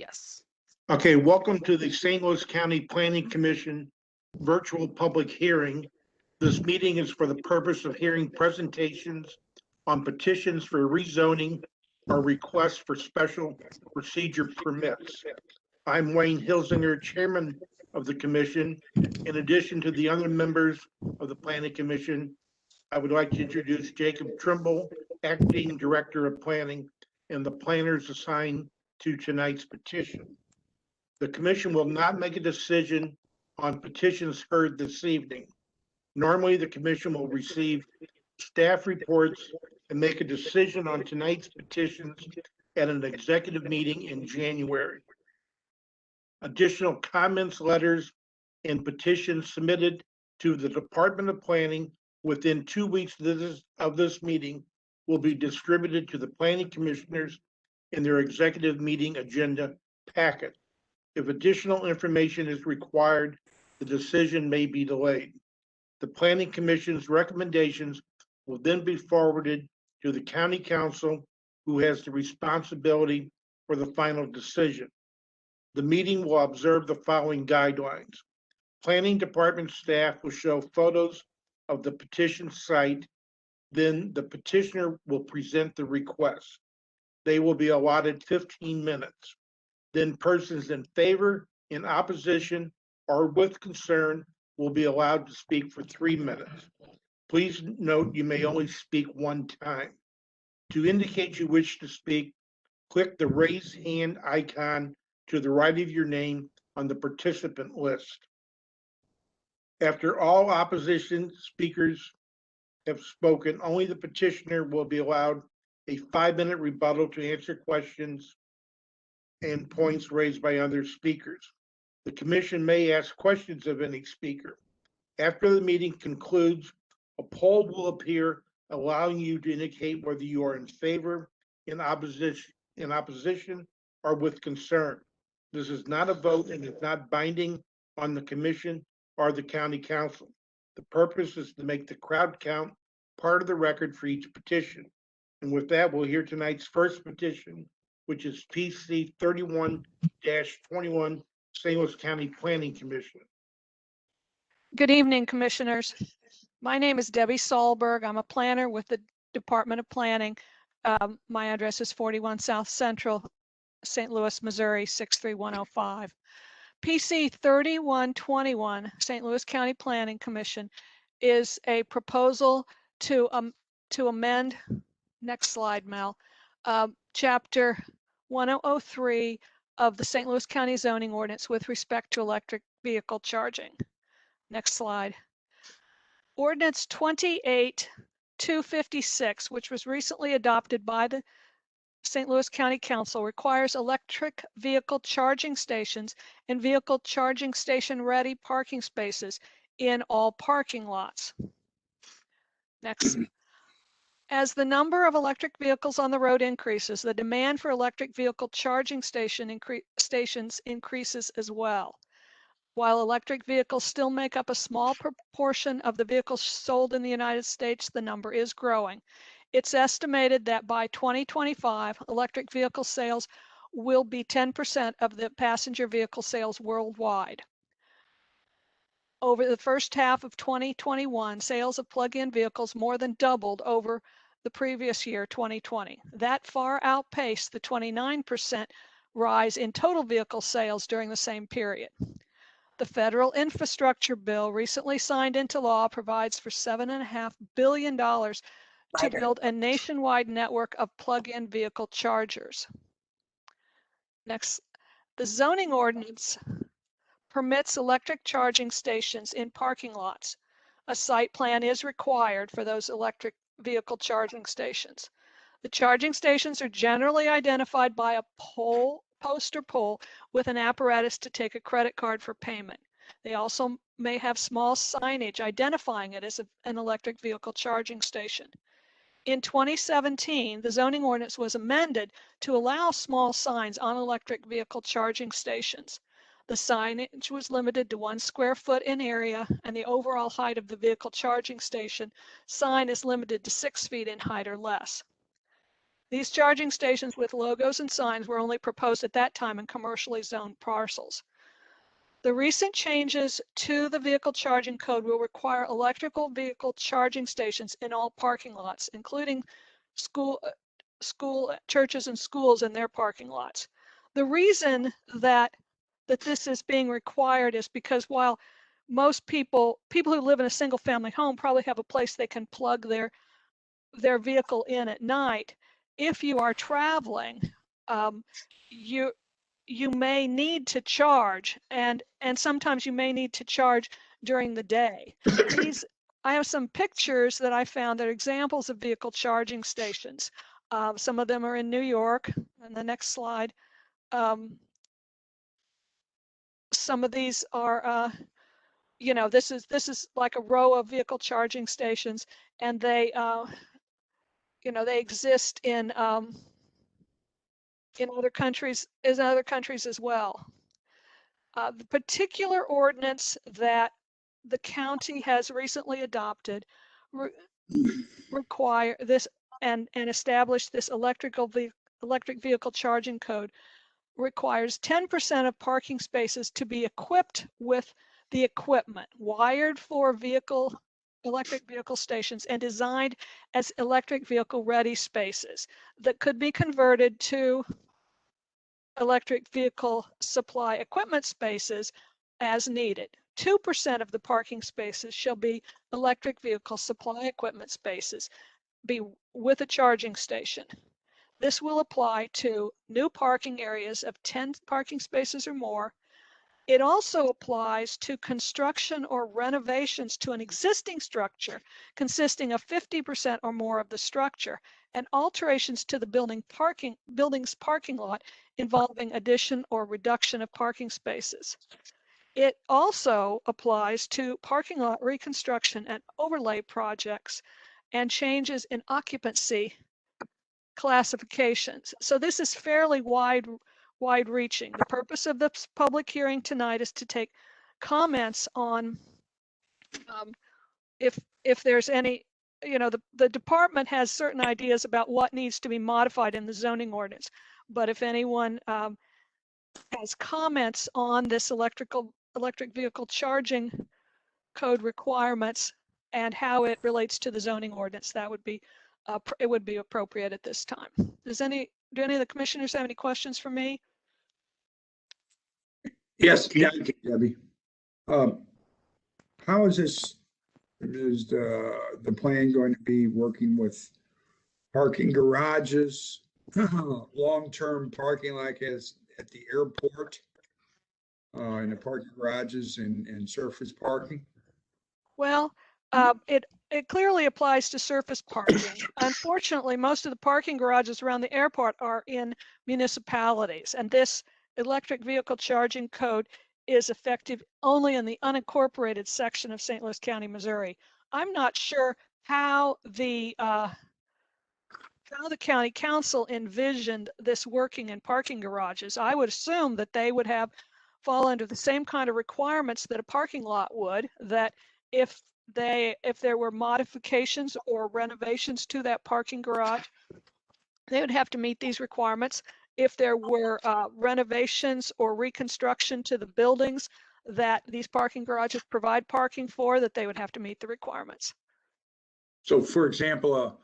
Yes. Okay, welcome to the St. Louis County Planning Commission virtual public hearing. This meeting is for the purpose of hearing presentations on petitions for rezoning or requests for special procedure permits. I'm Wayne Hilsinger, Chairman of the Commission. In addition to the other members of the Planning Commission, I would like to introduce Jacob Trimble, Acting Director of Planning, and the planners assigned to tonight's petition. The Commission will not make a decision on petitions heard this evening. Normally, the Commission will receive staff reports and make a decision on tonight's petitions at an executive meeting in January. Additional comments, letters, and petitions submitted to the Department of Planning within 2 weeks of this meeting will be distributed to the Planning Commissioners in their executive meeting agenda packet. If additional information is required, the decision may be delayed. The Planning Commission's recommendations will then be forwarded to the County Council, who has the responsibility for the final decision. The meeting will observe the following guidelines. Planning Department staff will show photos of the petition site. Then the petitioner will present the request. They will be allotted 15 minutes. Then persons in favor, in opposition, or with concern will be allowed to speak for 3 minutes. Please note you may only speak one time. To indicate you wish to speak, click the raise hand icon to the right of your name on the participant list. After all opposition speakers have spoken, only the petitioner will be allowed a 5-minute rebuttal to answer questions and points raised by other speakers. The Commission may ask questions of any speaker. After the meeting concludes, a poll will appear allowing you to indicate whether you are in favor, in opposition, or with concern. This is not a vote and is not binding on the Commission or the County Council. The purpose is to make the crowd count part of the record for each petition. And with that, we'll hear tonight's first petition, which is PC 31-21, St. Louis County Planning Commission. Good evening, Commissioners. My name is Debbie Solberg. I'm a planner with the Department of Planning. My address is 41 South Central, St. Louis, Missouri, 63105. PC 3121, St. Louis County Planning Commission, is a proposal to amend, next slide, Mel, Chapter 1003 of the St. Louis County Zoning Ordinance with respect to electric vehicle charging. Next slide. Ordinance 28-256, which was recently adopted by the St. Louis County Council, requires electric vehicle charging stations and vehicle charging station ready parking spaces in all parking lots. Next. As the number of electric vehicles on the road increases, the demand for electric vehicle charging stations increases as well. While electric vehicles still make up a small proportion of the vehicles sold in the United States, the number is growing. It's estimated that by 2025, electric vehicle sales will be 10% of the passenger vehicle sales worldwide. Over the first half of 2021, sales of plug-in vehicles more than doubled over the previous year, 2020. That far outpaced the 29% rise in total vehicle sales during the same period. The federal infrastructure bill recently signed into law provides for $7.5 billion to build a nationwide network of plug-in vehicle chargers. Next, the zoning ordinance permits electric charging stations in parking lots. A site plan is required for those electric vehicle charging stations. The charging stations are generally identified by a post or pole with an apparatus to take a credit card for payment. They also may have small signage identifying it as an electric vehicle charging station. In 2017, the zoning ordinance was amended to allow small signs on electric vehicle charging stations. The signage was limited to 1 square foot in area, and the overall height of the vehicle charging station sign is limited to 6 feet in height or less. These charging stations with logos and signs were only proposed at that time in commercially zoned parcels. The recent changes to the vehicle charging code will require electrical vehicle charging stations in all parking lots, including churches and schools in their parking lots. The reason that this is being required is because while most people who live in a single family home probably have a place they can plug their vehicle in at night, if you are traveling, you may need to charge, and sometimes you may need to charge during the day. I have some pictures that I found that are examples of vehicle charging stations. Some of them are in New York. And the next slide. Some of these are, this is like a row of vehicle charging stations, and they, they exist in other countries as well. The particular ordinance that the county has recently adopted require this and establish this electric vehicle charging code requires 10% of parking spaces to be equipped with the equipment wired for electric vehicle stations and designed as electric vehicle ready spaces that could be converted to electric vehicle supply equipment spaces as needed. 2% of the parking spaces shall be electric vehicle supply equipment spaces, be with a charging station. This will apply to new parking areas of 10 parking spaces or more. It also applies to construction or renovations to an existing structure consisting of 50% or more of the structure, and alterations to the building's parking lot involving addition or reduction of parking spaces. It also applies to parking lot reconstruction and overlay projects and changes in occupancy classifications. So this is fairly wide-reaching. The purpose of this public hearing tonight is to take comments on if there's any, the department has certain ideas about what needs to be modified in the zoning ordinance. But if anyone has comments on this electric vehicle charging code requirements and how it relates to the zoning ordinance, that would be it would be appropriate at this time. Do any of the commissioners have any questions for me? Yes, Debbie. How is the plan going to be working with parking garages, long-term parking like as at the airport, and the parking garages and surface parking? Well, it clearly applies to surface parking. Unfortunately, most of the parking garages around the airport are in municipalities, and this electric vehicle charging code is effective only in the unincorporated section of St. Louis County, Missouri. I'm not sure how the county council envisioned this working in parking garages. I would assume that they would fall under the same kind of requirements that a parking lot would, that if there were modifications or renovations to that parking garage, they would have to meet these requirements. If there were renovations or reconstruction to the buildings that these parking garages provide parking for, that they would have to meet the requirements. So, for example,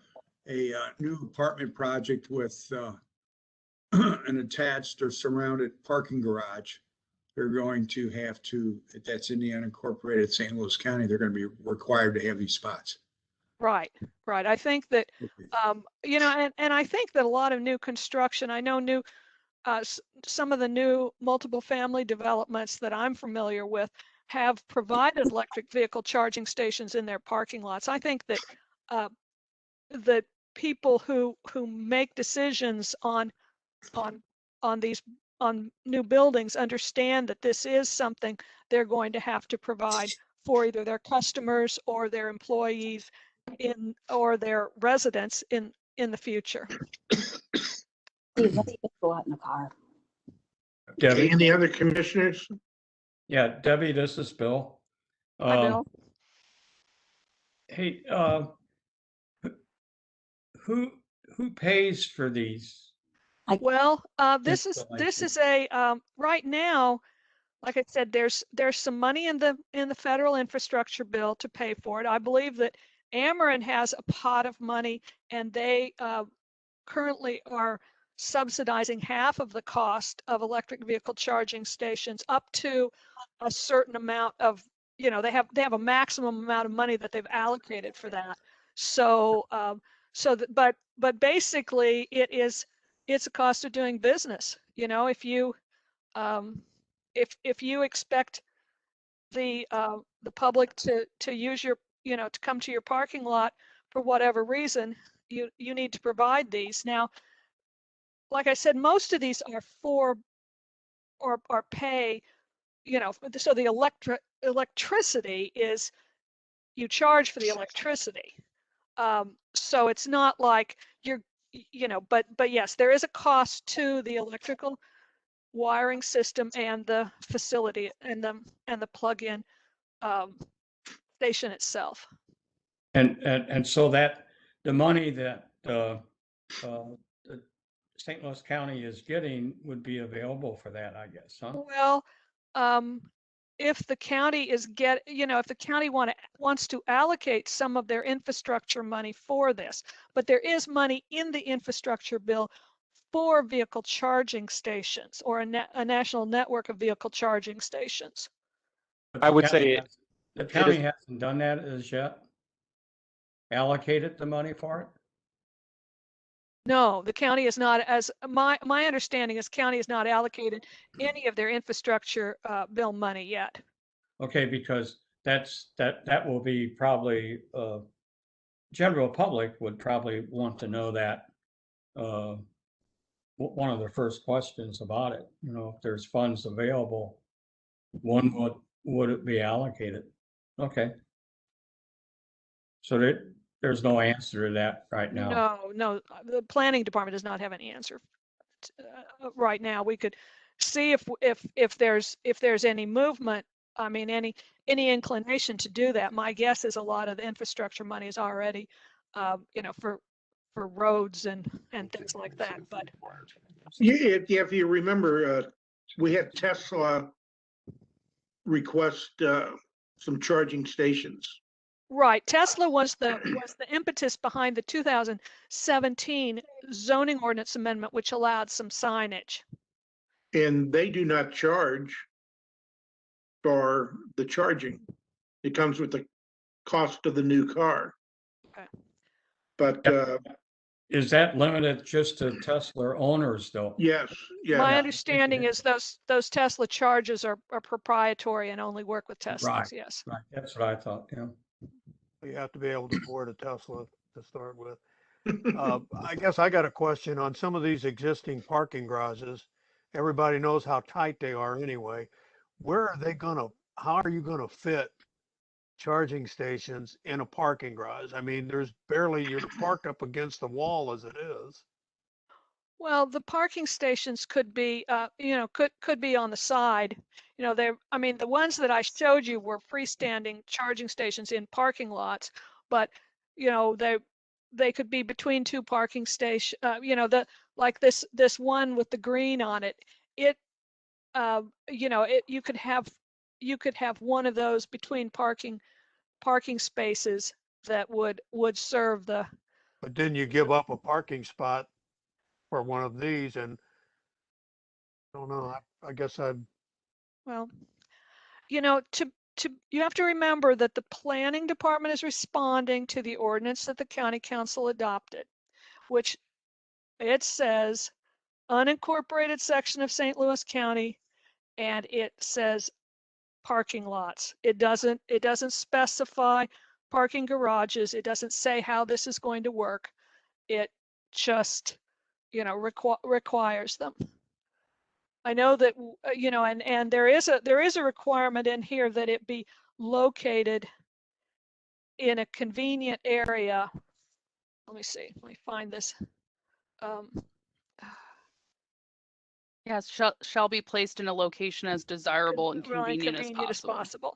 a new apartment project with an attached or surrounded parking garage, they're going to have to, if that's in the unincorporated St. Louis County, they're going to be required to have these spots. Right. I think that, and I think that a lot of new construction, I know some of the new multiple family developments that I'm familiar with have provided electric vehicle charging stations in their parking lots. I think that that people who make decisions on new buildings understand that this is something they're going to have to provide for either their customers or their employees or their residents in the future. Steve, let's go out in the car. Okay, any other commissioners? Yeah, Debbie, this is Bill. Hi, Bill. Hey, who who pays for these? Well, this is right now, like I said, there's some money in the federal infrastructure bill to pay for it. I believe that Ameren has a pot of money, and they currently are subsidizing half of the cost of electric vehicle charging stations up to a certain amount of, they have a maximum amount of money that they've allocated for that. So, but basically it's a cost of doing business. If you if you expect the public to use your, to come to your parking lot for whatever reason, you need to provide these. Now, like I said, most of these are for or pay, so the electricity is, you charge for the electricity. So it's not like you're, but yes, there is a cost to the electrical wiring system and the facility and the plug-in station itself. And so that the money that the St. Louis County is getting would be available for that, I guess, huh? Well, if the county if the county wants to allocate some of their infrastructure money for this, but there is money in the infrastructure bill for vehicle charging stations, or a national network of vehicle charging stations. But I would say the county hasn't done that as yet. Allocated the money for it? No, the county is not, as my understanding is, county has not allocated any of their infrastructure bill money yet. Okay, because that will be probably, general public would probably want to know that, one of the first questions about it, if there's funds available, would it be allocated? Okay. So there's no answer to that right now. No, the planning department does not have an answer right now. We could see if there's any movement. I mean, any inclination to do that. My guess is a lot of the infrastructure money is already, for roads and things like that. But If you remember, we had Tesla request some charging stations. right, Tesla was the impetus behind the 2017 zoning ordinance amendment, which allowed some signage. And they do not charge for the charging. It comes with the cost of the new car. Okay. But Is that limited just to Tesla owners though? yes, My yeah, understanding is those Tesla charges are proprietary and only work with Teslas. Right. Yes. Right, that's what I thought, yeah. You have to be able to afford a Tesla to start with. I guess I got a question on some of these existing parking garages. Everybody knows how tight they are anyway. How are you gonna fit charging stations in a parking garage? I mean, you're parked up against the wall as it is. Well, the parking stations could be, could be on the side. The ones that I showed you were freestanding charging stations in parking lots, but, they could be between two parking stations, like this one with the green on it. You could have one of those between parking spaces that would serve the. But then you give up a parking spot for one of these, and I don't know, I guess Well, you have to remember that the planning department is responding to the ordinance that the county council adopted, which it says unincorporated section of St. Louis County, and it says parking lots. It doesn't specify parking garages. It doesn't say how this is going to work. It just, requires them. I know that, and there is a requirement in here that it be located in a convenient area. Let me see, let me find this. Yes, shall be placed in a location as desirable and Really convenient as possible.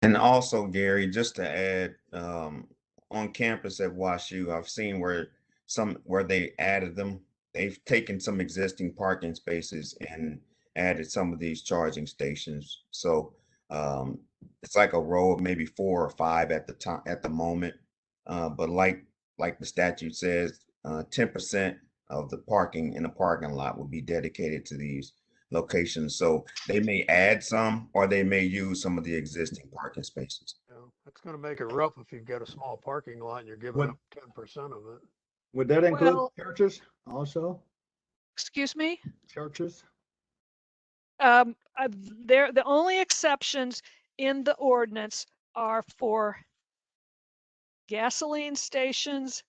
And also, Gary, just to add, on campus at WashU, I've seen where some where they added them. They've taken some existing parking spaces and added some of these charging stations. So it's like a row of maybe 4 or 5 at the time at the moment. But like the statute says, 10% of the parking in the parking lot will be dedicated to these locations. So they may add some, or they may use some of the existing parking spaces. You know, that's going to make it rough if you've got a small parking lot and you're giving Would- up 10% of it. Would that include Well- churches also? Excuse me? Churches? The only exceptions in the ordinance are for gasoline stations,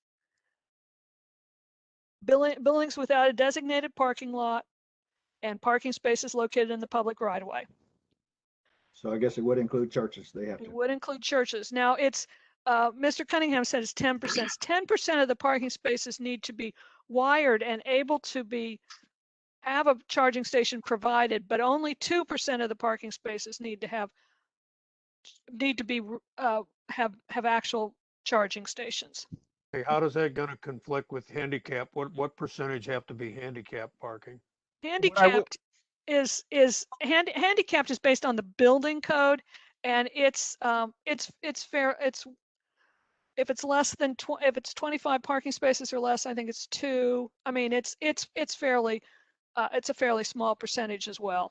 buildings without a designated parking lot, and parking spaces located in the public right of way. So I guess it would include churches. They have It to. would include churches. Now it's, Mr. Cunningham said it's 10%. 10% of the parking spaces need to be wired and able to have a charging station provided, but only 2% of the parking spaces need to have actual charging stations. Hey, how does that going to conflict with handicap? What percentage have to be handicap parking? Handicapped handicapped is based on the building code, and it's fair. If it's less than if it's 25 parking spaces or less, I think it's 2. I mean, it's fairly it's a fairly small percentage as well.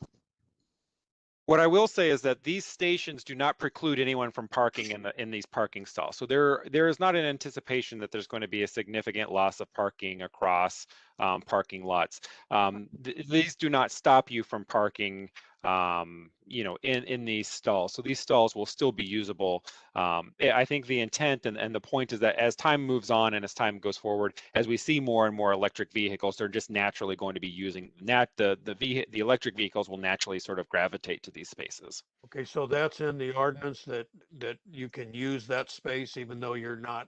What I will say is that these stations do not preclude anyone from parking in these parking stalls. So there is not an anticipation that there's going to be a significant loss of parking across parking lots. These do not stop you from parking, in these stalls. So these stalls will still be usable. I think the intent and the point is that as time moves on and as time goes forward, as we see more and more electric vehicles, they're just naturally going to be using the electric vehicles will naturally sort of gravitate to these spaces. Okay, so that's in the ordinance that you can use that space even though you're not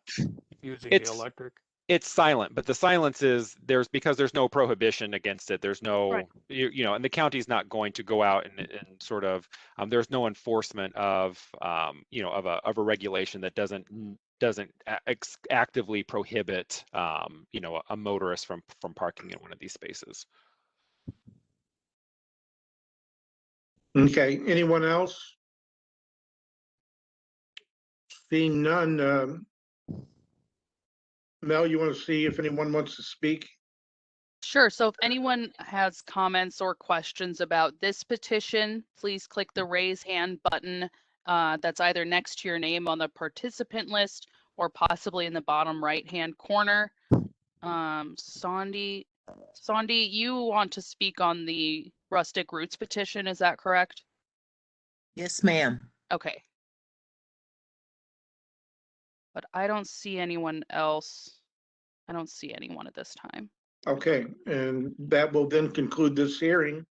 using the electric? It's silent, but the silence is because there's no prohibition against it. There's no, Right. And the county's not going to go out and sort of, there's no enforcement of a regulation that doesn't actively prohibit, a motorist from parking in one of these spaces. Okay, anyone else? Seeing none, Mel, you want to see if anyone wants to speak? Sure. So if anyone has comments or questions about this petition, please click the raise hand button that's either next to your name on the participant list or possibly in the bottom right-hand corner. Sondi, you want to speak on the Rustic Roots petition, is that correct? Yes, ma'am. Okay. But I don't see anyone else. I don't see anyone at this time. Okay, and that will then conclude this hearing.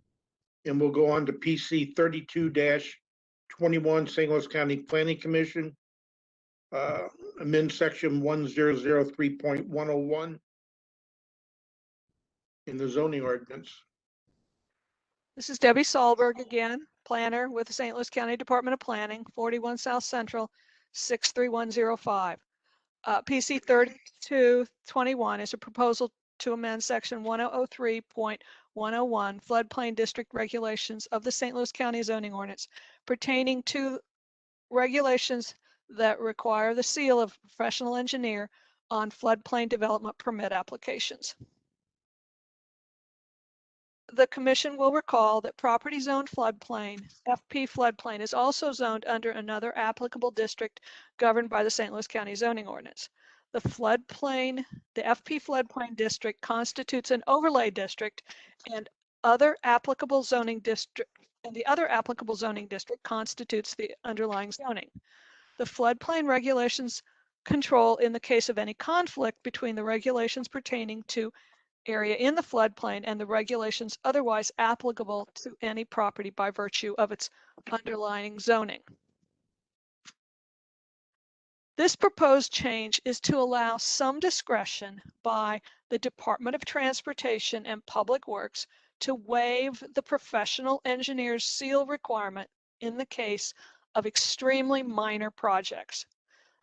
And we'll go on to PC 32-21, St. Louis County Planning Commission. Amend section 1003.101 in the zoning ordinance. This is Debbie Solberg again, planner with the St. Louis County Department of Planning, 41 South Central, 63105. PC 3221 is a proposal to amend section 1003.101 floodplain district regulations of the St. Louis County zoning ordinance pertaining to regulations that require the seal of a professional engineer on floodplain development permit applications. The commission will recall that property zoned floodplain, FP floodplain, is also zoned under another applicable district governed by the St. Louis County zoning ordinance. The FP floodplain district constitutes an overlay district, and the other applicable zoning district constitutes the underlying zoning. The floodplain regulations control in the case of any conflict between the regulations pertaining to area in the floodplain and the regulations otherwise applicable to any property by virtue of its underlying zoning. This proposed change is to allow some discretion by the Department of Transportation and Public Works to waive the professional engineer's seal requirement in the case of extremely minor projects.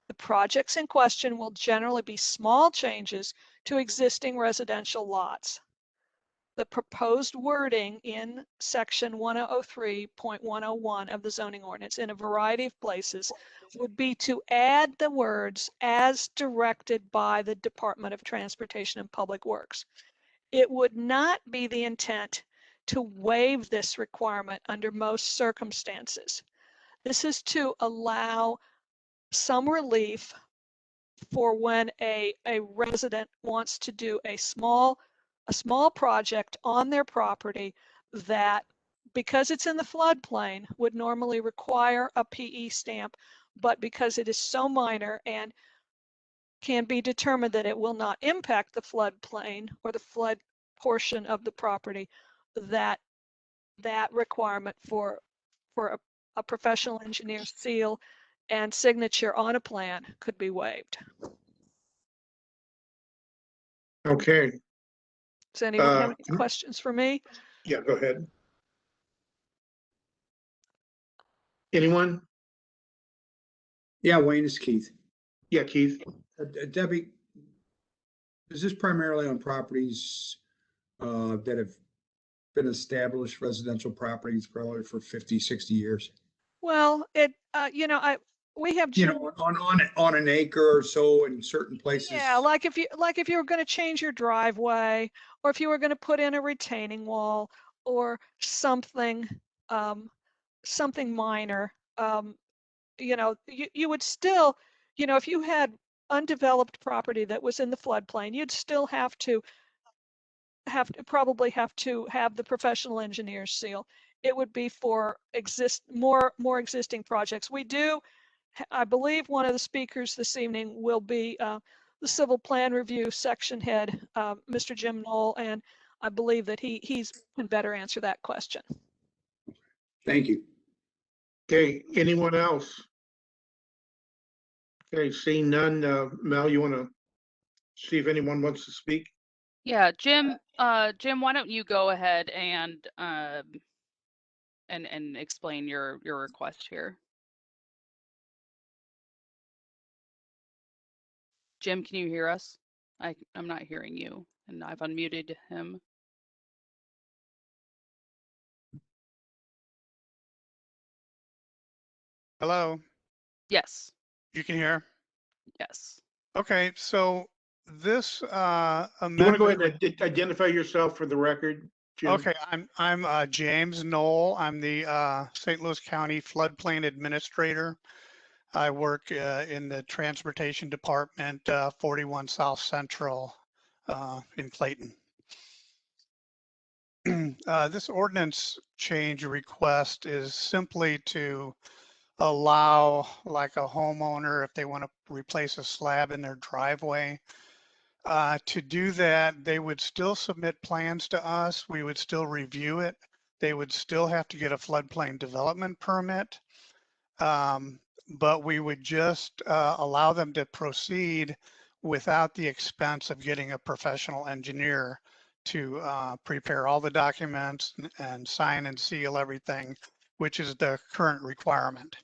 The projects in question will generally be small changes to existing residential lots. The proposed wording in section 1003.101 of the zoning ordinance in a variety of places would be to add the words as directed by the Department of Transportation and Public Works. It would not be the intent to waive this requirement under most circumstances. This is to allow some relief for when a resident wants to do a small project on their property that, because it's in the floodplain, would normally require a PE stamp, but because it is so minor and can be determined that it will not impact the floodplain or the flood portion of the property, that requirement for a professional engineer's seal and signature on a plan could be waived. Okay, Does anyone have any questions for me? yeah, go ahead. Anyone? Yeah, Wayne, is Keith. Yeah, Keith. Debbie, is this primarily on properties that have been established residential properties probably for 50, 60 years? Well, we have, You know, on an acre or so in certain places. yeah, like if you were going to change your driveway, or if you were going to put in a retaining wall or something, something minor, you would still, if you had undeveloped property that was in the floodplain, you'd still probably have to have the professional engineer's seal. It would be for more existing projects. We do, I believe one of the speakers this evening will be the Civil Plan Review section head, Mr. Jim Knoll, and I believe that he can better answer that question. Thank you. Okay, anyone else? Okay, seeing none, Mel, you want to see if anyone wants to speak? Yeah, Jim, why don't you go ahead and explain your request here. Jim, can you hear us? I'm not hearing you, and I've unmuted him. Hello, Yes. you can hear? Yes. Okay, so this You want to go amendment. ahead and identify yourself for the record, Jim? Okay, I'm James Knoll. I'm the St. Louis County Floodplain Administrator. I work in the Transportation Department, 41 South Central in Clayton. This ordinance change request is simply to allow, like, a homeowner, if they want to replace a slab in their driveway, to do that. They would still submit plans to us. We would still review it. They would still have to get a floodplain development permit. But we would just allow them to proceed without the expense of getting a professional engineer to prepare all the documents and sign and seal everything, which is the current requirement.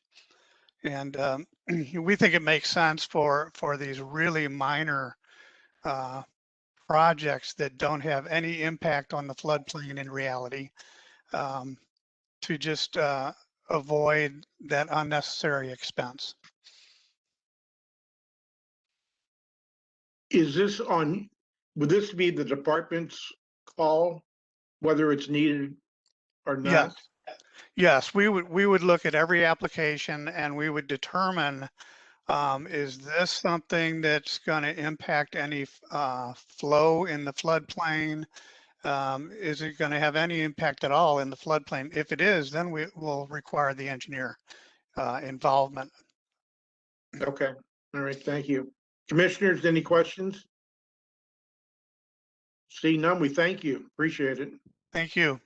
And we think it makes sense for these really minor projects that don't have any impact on the floodplain in reality, to just avoid that unnecessary expense. Is this on, would this be the department's call, whether it's needed or not? Yes. Yes, we would look at every application and we would determine, is this something that's going to impact any flow in the floodplain? Is it going to have any impact at all in the floodplain? If it is, then we will require the engineer involvement. Okay, all right, thank you. Commissioners, any questions? See none, we thank you, appreciate it. Thank you.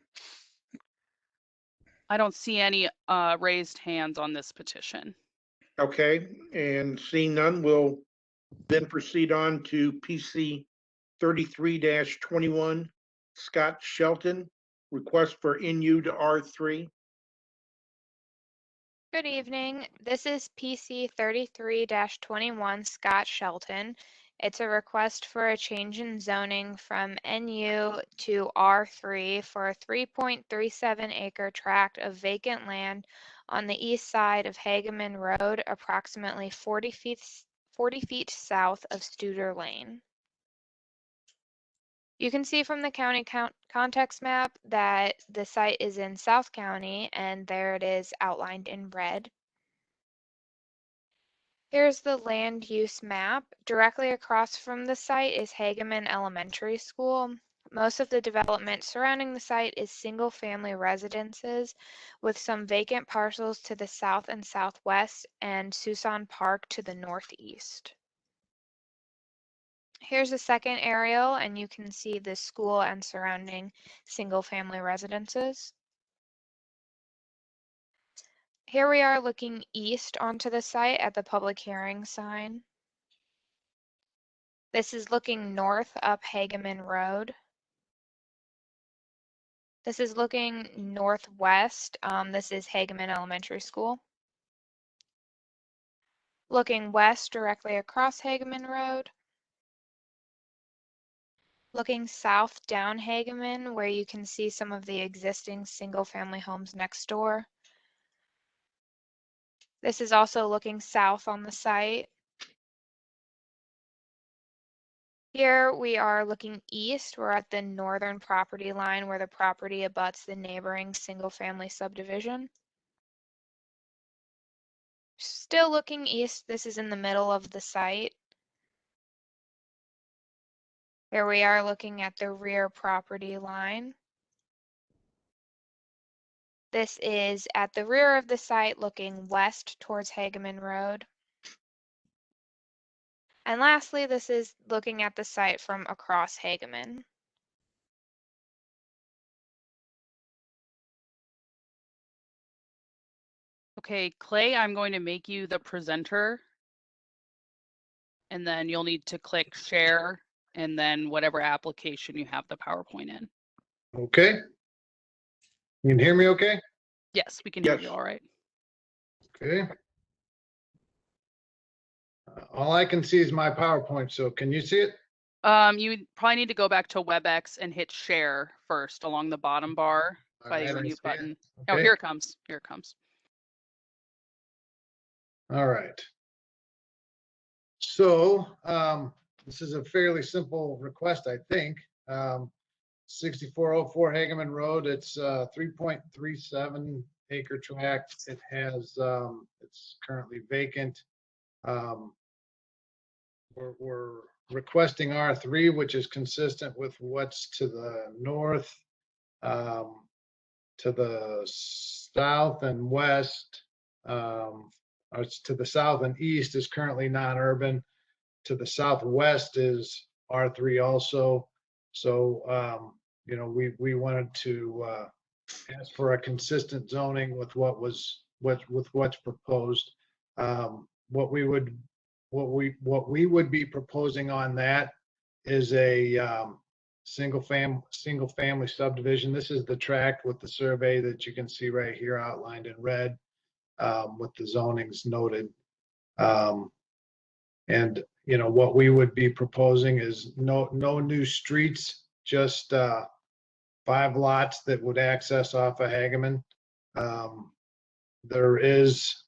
I don't see any raised hands on this petition. Okay, and seeing none, we'll then proceed on to PC 33-21, Scott Shelton, request for NU to R3. Good evening. This is PC 33-21 Scott Shelton, It's a request for a change in zoning from NU to R3 for a 3.37 acre tract of vacant land on the east side of Hageman Road, approximately 40 feet south of Studer Lane. You can see from the county context map that the site is in South County, and there it is outlined in red. Here's the land use map. Directly across from the site is Hageman Elementary School. Most of the development surrounding the site is single-family residences with some vacant parcels to the south and southwest and Susan Park to the northeast. Here's a second aerial, and you can see the school and surrounding single-family residences. Here we are looking east onto the site at the public hearing sign. This is looking north up Hageman Road. This is looking northwest. This is Hageman Elementary School. Looking west directly across Hageman Road. Looking south down Hageman, where you can see some of the existing single-family homes next door. This is also looking south on the site. Here we are looking east. We're at the northern property line where the property abuts the neighboring single-family subdivision. Still looking east, this is in the middle of the site. Here we are looking at the rear property line. This is at the rear of the site looking west towards Hageman Road. And lastly, this is looking at the site from across Hageman. Okay, Clay, I'm going to make you the presenter. And then you'll need to click share and then whatever application you have the PowerPoint in. Okay. You can hear me okay? Yes, we can hear Yes. you all right. Okay. All I can see is my PowerPoint, so can you see it? You probably need to go back to WebEx and hit share first along the bottom bar All by right, your I mute see it. button. Oh, Okay. here it comes. Here it comes. All right. So this is a fairly simple request, I think. 6404 Hageman Road. It's 3.37 acre tract. It has it's currently vacant. We're requesting R3, which is consistent with what's to the north, to the south and west. Or it's to the south and east is currently non-urban. To the southwest is R3 also. So, you know, we wanted to ask for a consistent zoning with what's proposed. What we would be proposing on that is a single family subdivision. This is the tract with the survey that you can see right here outlined in red, with the zonings noted. And you know, what we would be proposing is no new streets, just 5 lots that would access off of Hageman. There is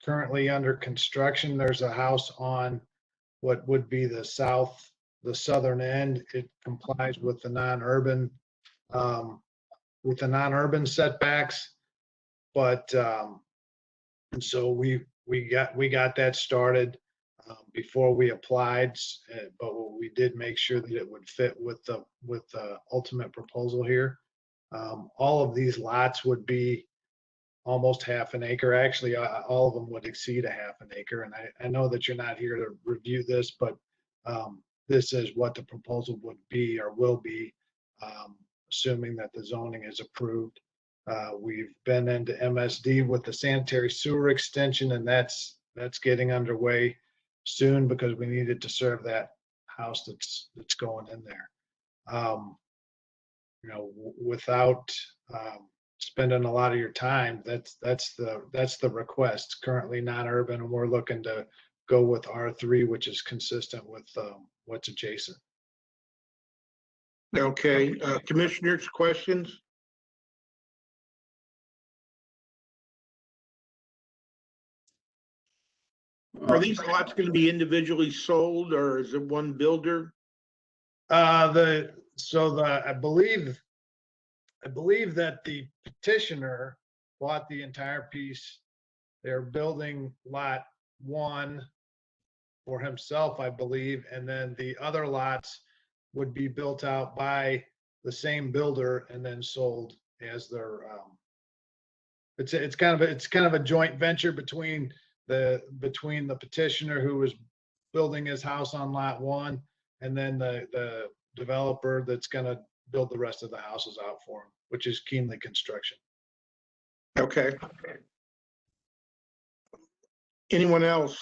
currently under construction, there's a house on what would be the southern end. It complies with the non-urban setbacks, but and so we got that started before we applied, but we did make sure that it would fit with the ultimate proposal here. All of these lots would be almost half an acre. Actually, all of them would exceed a half an acre. And I know that you're not here to review this, but this is what the proposal would be or will be, assuming that the zoning is approved. We've been into MSD with the sanitary sewer extension, and that's getting underway soon because we needed to serve that house that's going in there. You know, without spending a lot of your time, that's the request. Currently non-urban, and we're looking to go with R3, which is consistent with what's adjacent. Okay, commissioners, questions? Are these lots going to be individually sold, or is it one builder? I believe that the petitioner bought the entire piece. They're building lot 1 for himself, I believe, and then the other lots would be built out by the same builder and then sold as their. It's kind of a joint venture between the petitioner who was building his house on lot 1 and then the developer that's going to build the rest of the houses out for him, which is Keenly Construction. Okay. Anyone else?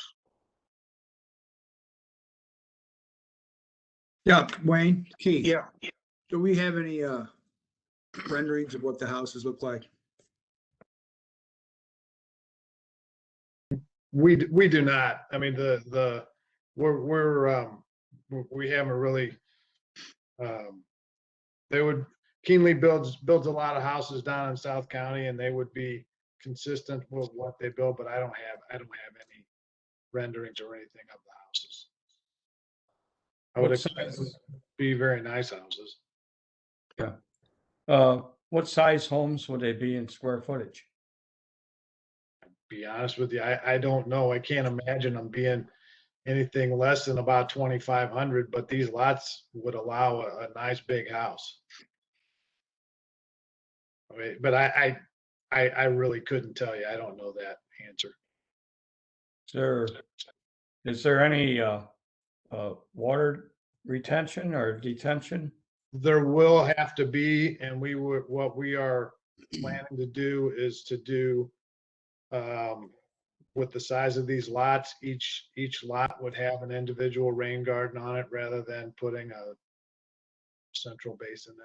Yeah, Wayne, Keith. Yeah. Do we have any renderings of what the houses look like? We do not. I mean, we haven't really. Keenly builds a lot of houses down in South County, and they would be consistent with what they build. But I don't have any renderings or anything of the houses. I would expect them to be very nice houses. Yeah. What size homes would they be in square footage? Be honest with you, I don't know. I can't imagine them being anything less than about 2,500, but these lots would allow a nice big house. Okay, but I really couldn't tell you. I don't know that answer. Is there any water retention or detention? There will have to be, and what we are planning to do is to do with the size of these lots, each lot would have an individual rain garden on it rather than putting a central basin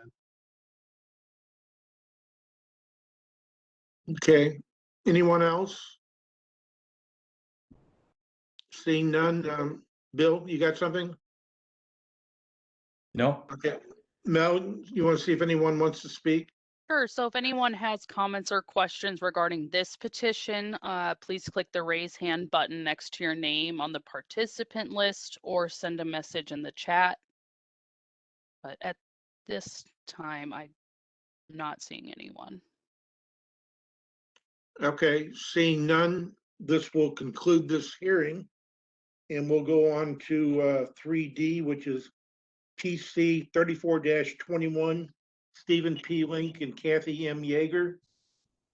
in. Okay. Anyone else? Seeing none. Bill, you got something? No. Okay. Mel, you want to see if anyone wants to speak? Sure. So if anyone has comments or questions regarding this petition, please click the raise hand button next to your name on the participant list or send a message in the chat. But at this time, I'm not seeing anyone. Okay, seeing none, this will conclude this hearing. And we'll go on to 3D, which is PC 34-21, Stephen P. Link and Kathy M. Yeager.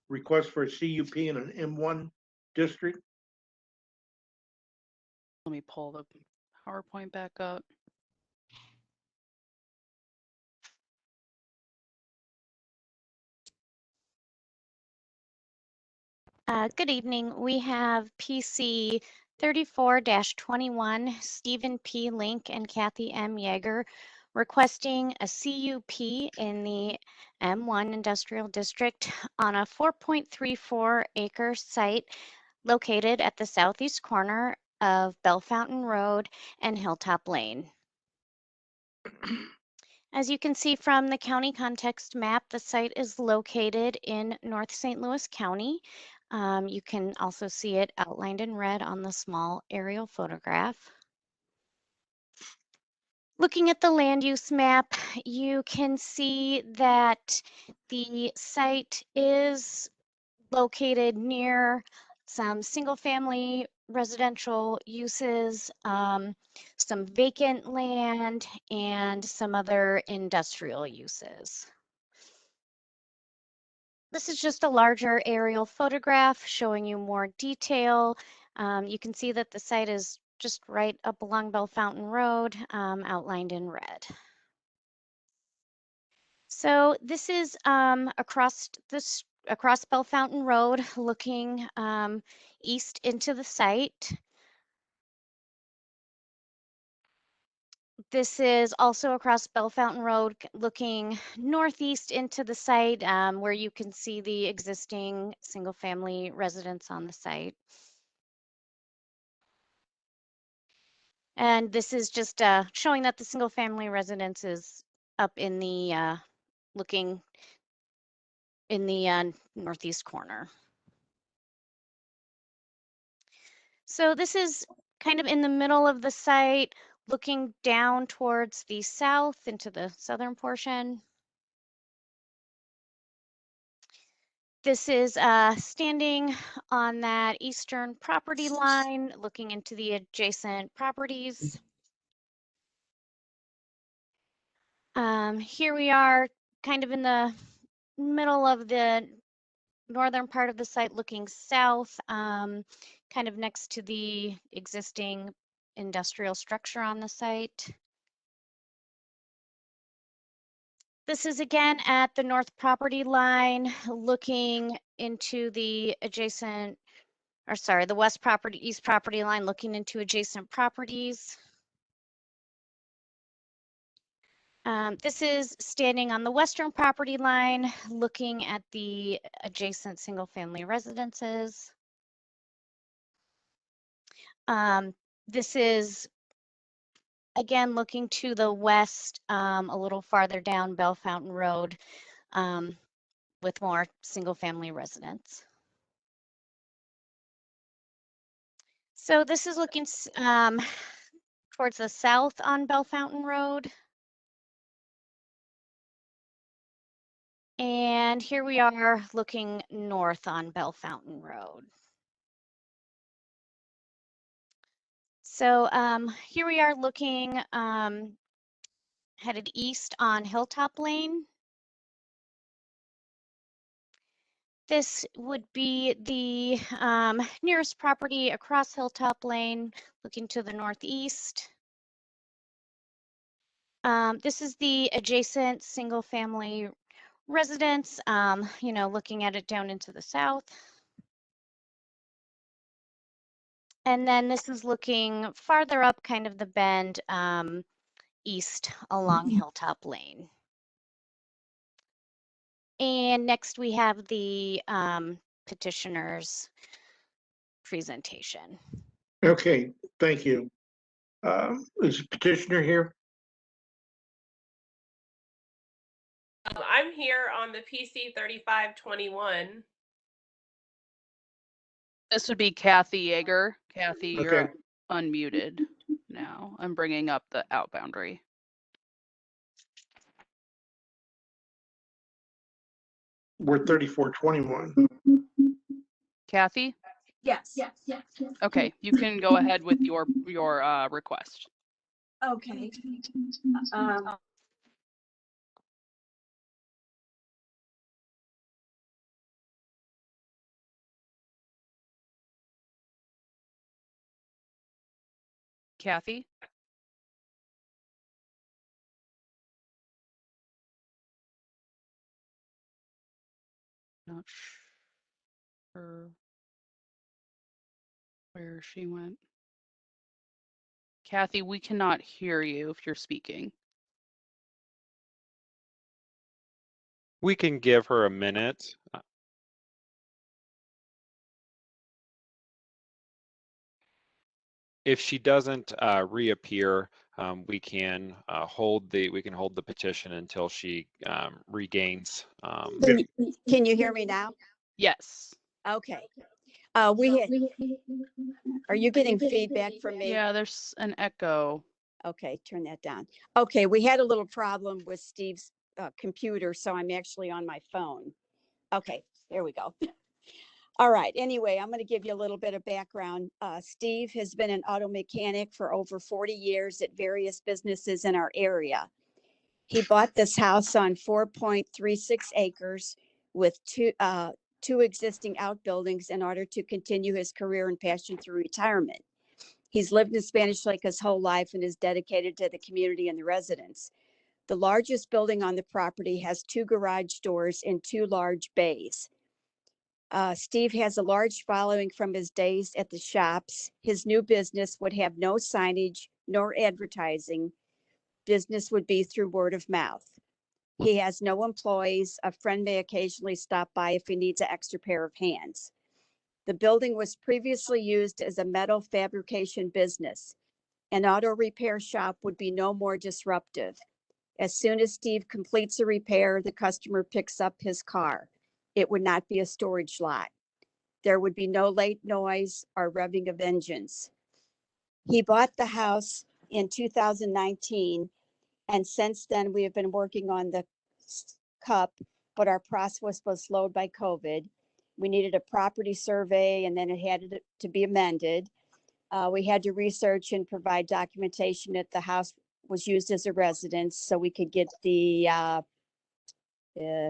Request for a CUP in an M1 district. Let me pull the PowerPoint back up. Good evening. We have PC 34-21, Stephen P. Link and Kathy M. Yeager requesting a CUP in the M1 Industrial District on a 4.34 acre site located at the southeast corner of Bell Fountain Road and Hilltop Lane. As you can see from the county context map, the site is located in North St. Louis County. You can also see it outlined in red on the small aerial photograph. Looking at the land use map, you can see that the site is located near some single-family residential uses, some vacant land, and some other industrial uses. This is just a larger aerial photograph showing you more detail. You can see that the site is just right up along Bell Fountain Road, outlined in red. So this is across Bell Fountain Road, looking east into the site. This is also across Bell Fountain Road, looking northeast into the site, where you can see the existing single-family residence on the site. And this is just showing that the single family residence is up in the looking in the northeast corner. So this is kind of in the middle of the site, looking down towards the south into the southern portion. This is standing on that eastern property line, looking into the adjacent properties. Here we are kind of in the middle of the northern part of the site, looking south, kind of next to the existing industrial structure on the site. This is again at the north property line, looking into the adjacent, or sorry, the east property line, looking into adjacent properties. This is standing on the western property line, looking at the adjacent single family residences. This is again looking to the west, a little farther down Bell Fountain Road, with more single family residents. So this is looking towards the south on Bell Fountain Road. And here we are looking north on Bell Fountain Road. So here we are looking headed east on Hilltop Lane. This would be the nearest property across Hilltop Lane, looking to the northeast. This is the adjacent single family residence, you know, looking at it down into the south. And then this is looking farther up kind of the bend east along Hilltop Lane. And next we have the petitioners presentation. Okay, thank you. Is the petitioner here? I'm here on the PC 3521. This would be Kathy Yeager. Kathy, Okay. you're unmuted now. I'm bringing up the out boundary. We're 3421. Kathy? Yes. Okay, you can go ahead with your request. Okay. Kathy? Not sure where she went. Kathy, we cannot hear you if you're speaking. We can give her a minute. If she doesn't reappear, we can hold the petition until she regains. Can you hear me now? Yes. Okay. Are you getting feedback from me? Yeah, there's an echo. Okay, turn that down. Okay, we had a little problem with Steve's computer, so I'm actually on my phone. Okay, there we go. All right, anyway, I'm going to give you a little bit of background. Steve has been an auto mechanic for over 40 years at various businesses in our area. He bought this house on 4.36 acres with two existing outbuildings in order to continue his career and passion through retirement. He's lived in Spanish Lake his whole life and is dedicated to the community and the residents. The largest building on the property has 2 garage doors and 2 large bays. Steve has a large following from his days at the shops. His new business would have no signage nor advertising. Business would be through word of mouth. He has no employees. A friend may occasionally stop by if he needs an extra pair of hands. The building was previously used as a metal fabrication business. An auto repair shop would be no more disruptive. As soon as Steve completes a repair, the customer picks up his car. It would not be a storage lot. There would be no late noise or revving of engines. He bought the house in 2019, and since then we have been working on the cup, but our process was slowed by COVID. We needed a property survey, and then it had to be amended. We had to research and provide documentation that the house was used as a residence, so we could get the I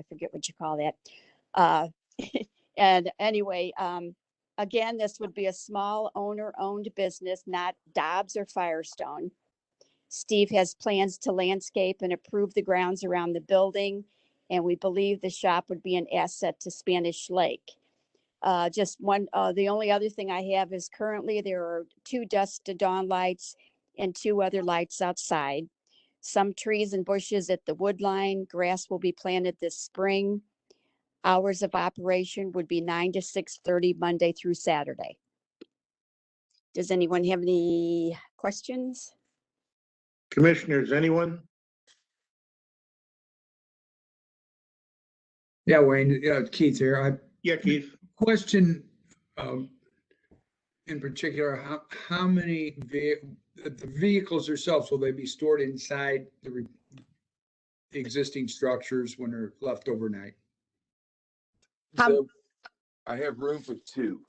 forget what you call that. And anyway, again, this would be a small owner-owned business, not Dobbs or Firestone. Steve has plans to landscape and improve the grounds around the building, and we believe the shop would be an asset to Spanish Lake. Just one, the only other thing I have is currently there are 2 dusk to dawn lights and 2 other lights outside. Some trees and bushes at the wood line. Grass will be planted this spring. Hours of operation would be 9 to 6:30 Monday through Saturday. Does anyone have any questions? Commissioners, anyone? Yeah, Wayne, Keith here. Yeah, Keith. Question in particular, how many the vehicles themselves, will they be stored inside the existing structures when they're left overnight? How, I have room for 2.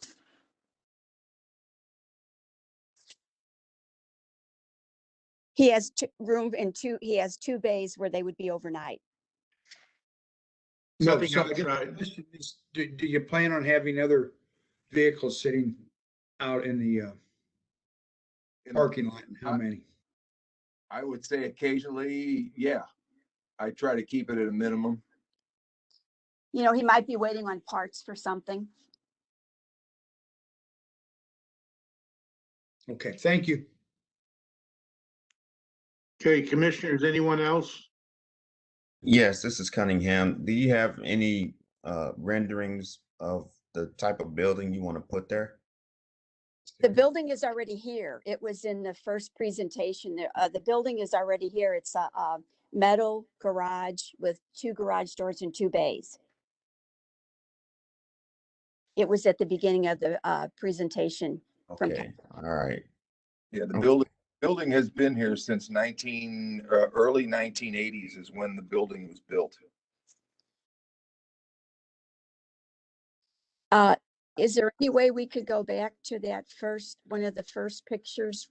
he has room in 2, he has 2 bays where they would be overnight. Nothing So I guess outside. the question is, do you plan on having other vehicles sitting out in the parking lot, and how many? I would say occasionally, yeah. I try to keep it at a minimum. You know, he might be waiting on parts for something. Okay, thank you. Okay, commissioners, anyone else? Yes, this is Cunningham. Do you have any renderings of the type of building you want to put there? The building is already here. It was in the first presentation. The building is already here. It's a metal garage with 2 garage doors and 2 bays. It was at the beginning of the presentation. Okay, all right. Yeah, the building has been here since early 1980s is when the building was built. Is there any way we could go back to that one of the first pictures?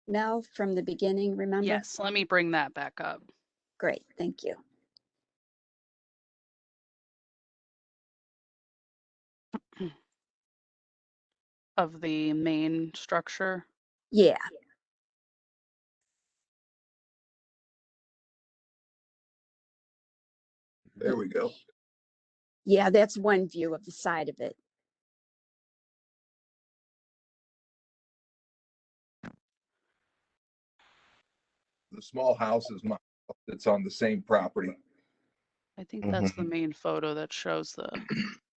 Mel, from the beginning, remember? Yes, let me bring that back up. Great, thank you. Of the main structure. Yeah. There we go. Yeah, that's one view of the side of it. The small house is my, that's on the same property. I think that's the main photo that shows the.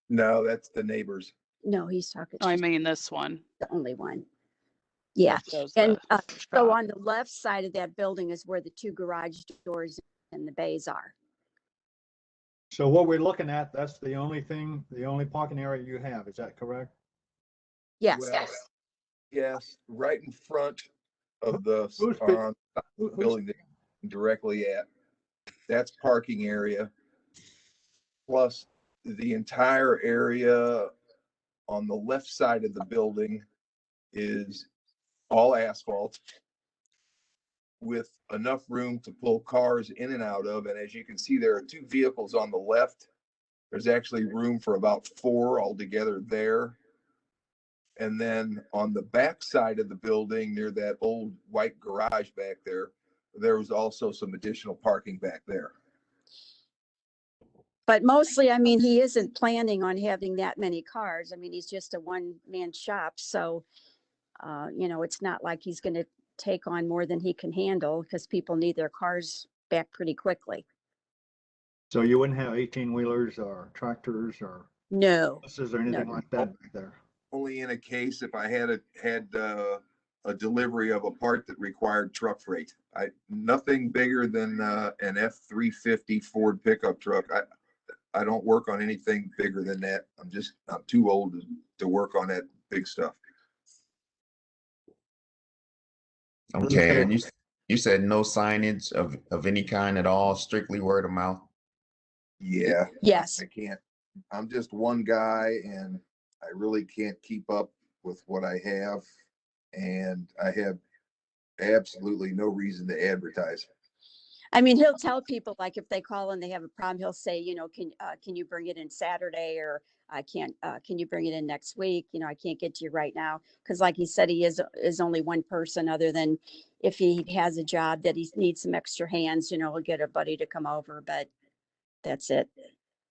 No, that's the neighbors. No, he's talking. I mean this one. The only one. Yeah, Shows and the so shop. on the left side of that building is where the 2 garage doors and the bays are. So what we're looking at, that's the only thing, the only parking area you have, is that correct? Yes. Well, yes, right in front of the building that you're directly at. That's parking area. Plus the entire area on the left side of the building is all asphalt with enough room to pull cars in and out of. And as you can see, there are 2 vehicles on the left. There's actually room for about 4 altogether there. And then on the back side of the building, near that old white garage back there, there was also some additional parking back there. But mostly, I mean, he isn't planning on having that many cars. I mean, he's just a one-man shop. So, you know, it's not like he's going to take on more than he can handle because people need their cars back pretty quickly. So you wouldn't have 18-wheelers or tractors or No. buses or anything like that back there? only in a case if I had a delivery of a part that required truck freight. Nothing bigger than an F-350 Ford pickup truck. I don't work on anything bigger than that. I'm too old to work on that big stuff. Okay, and you said no signage of any kind at all, strictly word of mouth? Yeah. Yes. I can't. I'm just one guy and I really can't keep up with what I have. And I have absolutely no reason to advertise. I mean, he'll tell people, like, if they call and they have a problem, he'll say, you know, can you bring it in Saturday, or I can't, can you bring it in next week? You know, I can't get to you right now. Cause like he said, he is only one person, other than if he has a job that he needs some extra hands, you know, he'll get a buddy to come over, but that's it.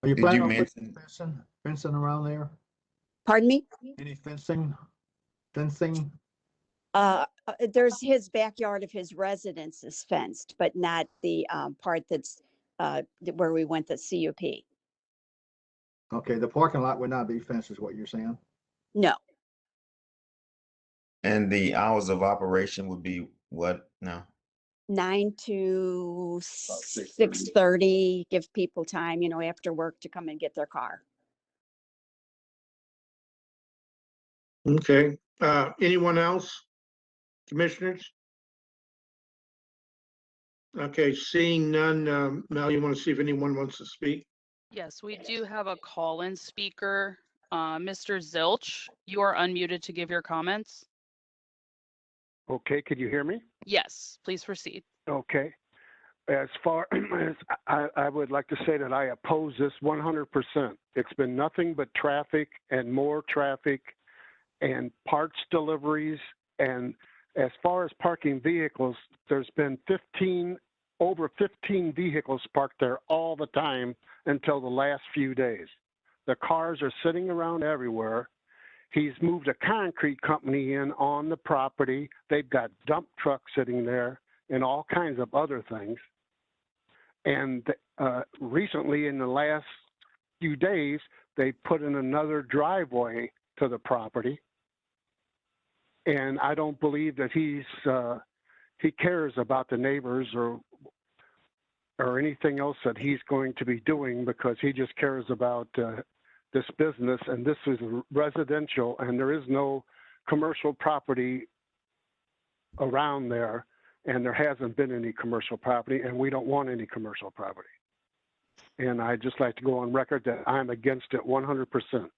Are you Did planning you on putting mention? fencing around there? Pardon me? Any fencing? Fencing? There's his backyard of his residence is fenced, but not the part that's where we went the CUP. Okay, the parking lot would not be fenced, is what you're saying? No. And the hours of operation would be what now? 9 to 6:30, give people time, you know, after work to come and get their car. Okay, anyone else? Commissioners? Okay, seeing none, Mel, you want to see if anyone wants to speak? Yes, we do have a call-in speaker. Mr. Zilch, you are unmuted to give your comments. Okay, could you hear me? Yes, please proceed. Okay. As far as I would like to say that I oppose this 100%. It's been nothing but traffic and more traffic and parts deliveries. And as far as parking vehicles, there's been over 15 vehicles parked there all the time until the last few days. The cars are sitting around everywhere. He's moved a concrete company in on the property. They've got dump trucks sitting there and all kinds of other things. And recently, in the last few days, they put in another driveway to the property. And I don't believe that he cares about the neighbors or anything else that he's going to be doing, because he just cares about this business. And this is residential, and there is no commercial property around there. And there hasn't been any commercial property, and we don't want any commercial property. And I'd just like to go on record that I'm against it 100%.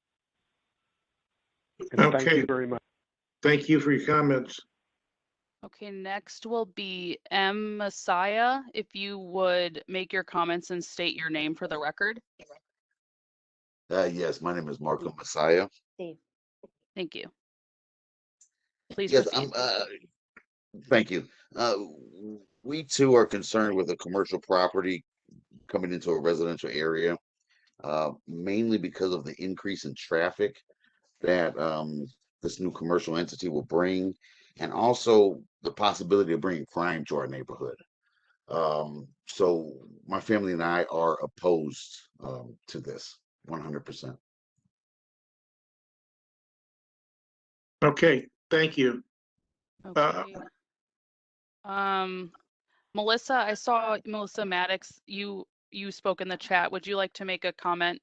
And Okay. Thank you very much. Thank you for your comments. Okay, next will be M. Messiah. If you would make your comments and state your name for the record. Yes, my name is Marco Messiah. Thank you. Please Yes, proceed. thank you. We too are concerned with a commercial property coming into a residential area, mainly because of the increase in traffic that this new commercial entity will bring, and also the possibility of bringing crime to our neighborhood. So my family and I are opposed to this 100%. Okay, thank you. Okay. Melissa, I saw Melissa Maddox. You spoke in the chat. Would you like to make a comment?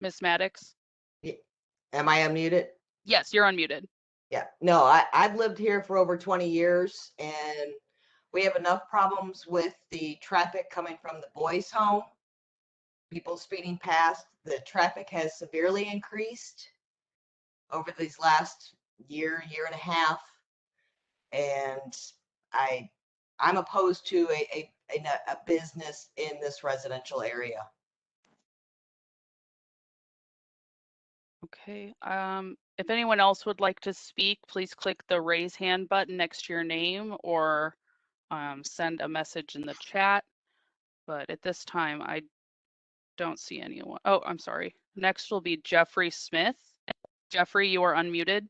Miss Maddox? Am I unmuted? Yes, you're unmuted. Yeah, no, I've lived here for over 20 years, and we have enough problems with the traffic coming from the boys' home. People speeding past. The traffic has severely increased over these last year and a half. And I'm opposed to a business in this residential area. Okay. If anyone else would like to speak, please click the raise hand button next to your name, or send a message in the chat. But at this time, I don't see anyone. Oh, I'm sorry. Next will be Jeffrey Smith. Jeffrey, you are unmuted.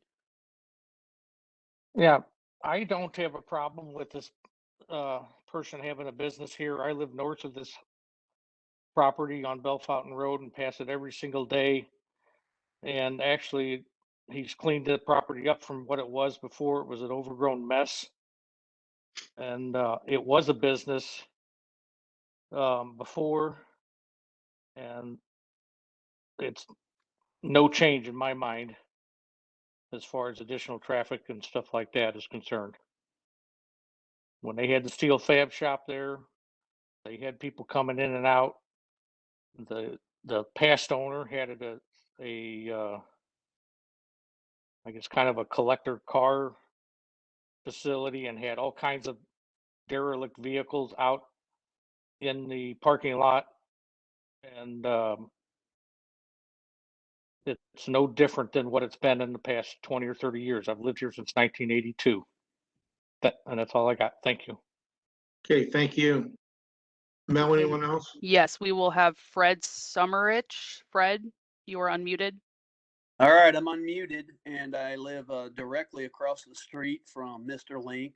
Yeah, I don't have a problem with this person having a business here. I live north of this property on Bell Fountain Road and pass it every single day. And actually, he's cleaned the property up from what it was before. It was an overgrown mess. And it was a business before, and it's no change in my mind as far as additional traffic and stuff like that is concerned. When they had the steel fab shop there, they had people coming in and out. The past owner had I guess kind of a collector car facility and had all kinds of derelict vehicles out in the parking lot, and it's no different than what it's been in the past 20 or 30 years. I've lived here since 1982. And that's all I got. Thank you. Okay, thank you. Mel, anyone else? Yes, we will have Fred Summerich. Fred, you are unmuted. All right, I'm unmuted, and I live directly across the street from Mr. Link.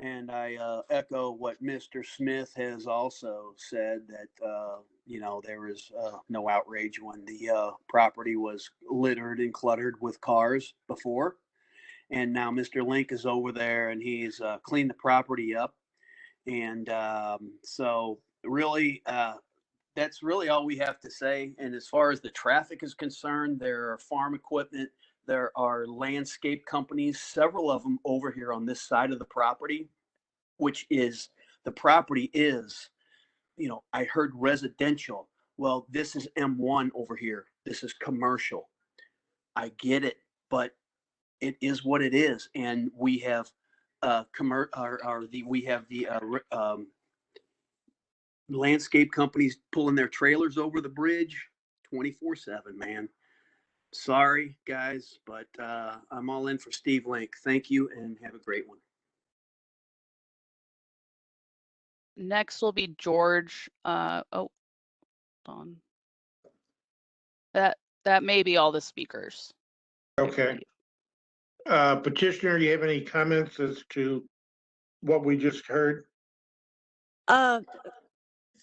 And I echo what Mr. Smith has also said, that, you know, there was no outrage when the property was littered and cluttered with cars before. And now Mr. Link is over there and he's cleaned the property up. And so really, that's really all we have to say. And as far as the traffic is concerned, there are farm equipment, there are landscape companies, several of them over here on this side of the property, which is, the property is, you know, I heard residential. Well, this is M1 over here. This is commercial. I get it, but it is what it is. And we have landscape companies pulling their trailers over the bridge 24/7, man. Sorry, guys, but I'm all in for Steve Link. Thank you and have a great one. Next will be George. Oh, hold on. That may be all the speakers. Okay. Petitioner, do you have any comments as to what we just heard?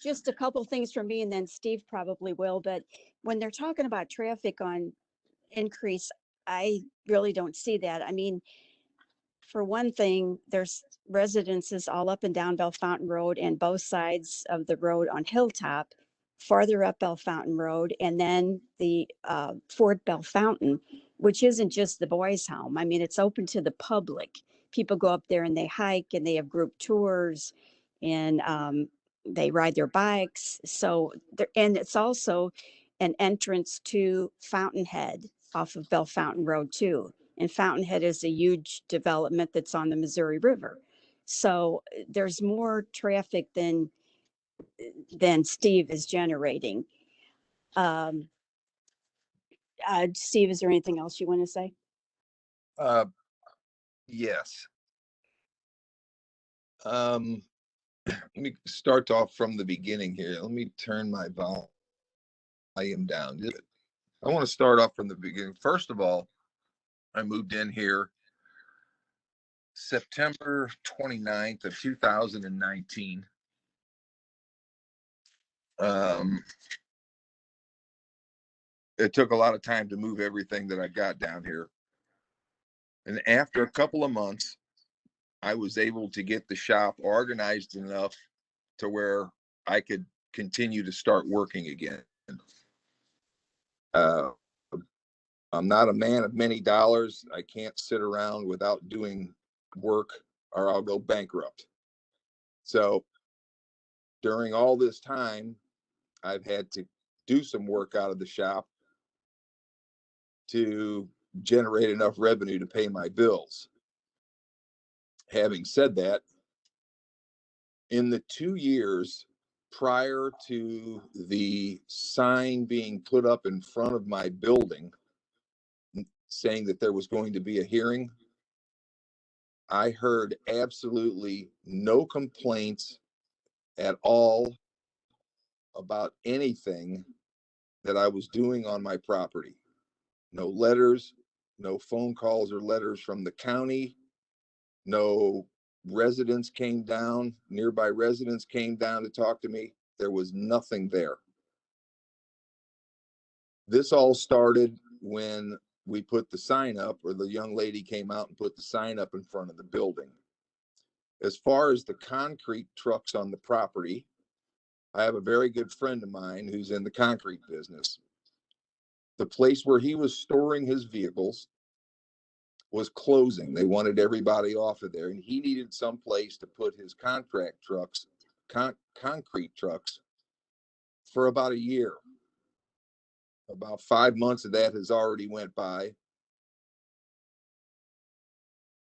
Just a couple things from me, and then Steve probably will, but when they're talking about traffic on increase, I really don't see that. I mean, for one thing, there's residences all up and down Bell Fountain Road and both sides of the road on Hilltop, farther up Bell Fountain Road, and then the Fort Bell Fountain, which isn't just the boys' home. I mean, it's open to the public. People go up there and they hike and they have group tours, and they ride their bikes. So there, and it's also an entrance to Fountainhead off of Bell Fountain Road too. And Fountainhead is a huge development that's on the Missouri River. So there's more traffic than Steve is generating. Steve, is there anything else you want to say? Yes. Let me start off from the beginning here. Let me turn my volume down. I want to start off from the beginning. First of all, I moved in here September 29th of 2019. It took a lot of time to move everything that I got down here. And after a couple of months, I was able to get the shop organized enough to where I could continue to start working again. I'm not a man of many dollars. I can't sit around without doing work or I'll go bankrupt. So during all this time, I've had to do some work out of the shop to generate enough revenue to pay my bills. Having said that, in the 2 years prior to the sign being put up in front of my building saying that there was going to be a hearing, I heard absolutely no complaints at all about anything that I was doing on my property. No letters, no phone calls or letters from the county. No residents came down, nearby residents came down to talk to me. There was nothing there. This all started when we put the sign up, or the young lady came out and put the sign up in front of the building. As far as the concrete trucks on the property, I have a very good friend of mine who's in the concrete business. The place where he was storing his vehicles was closing. They wanted everybody off of there, and he needed some place to put his concrete trucks for about a year. About 5 months of that has already went by.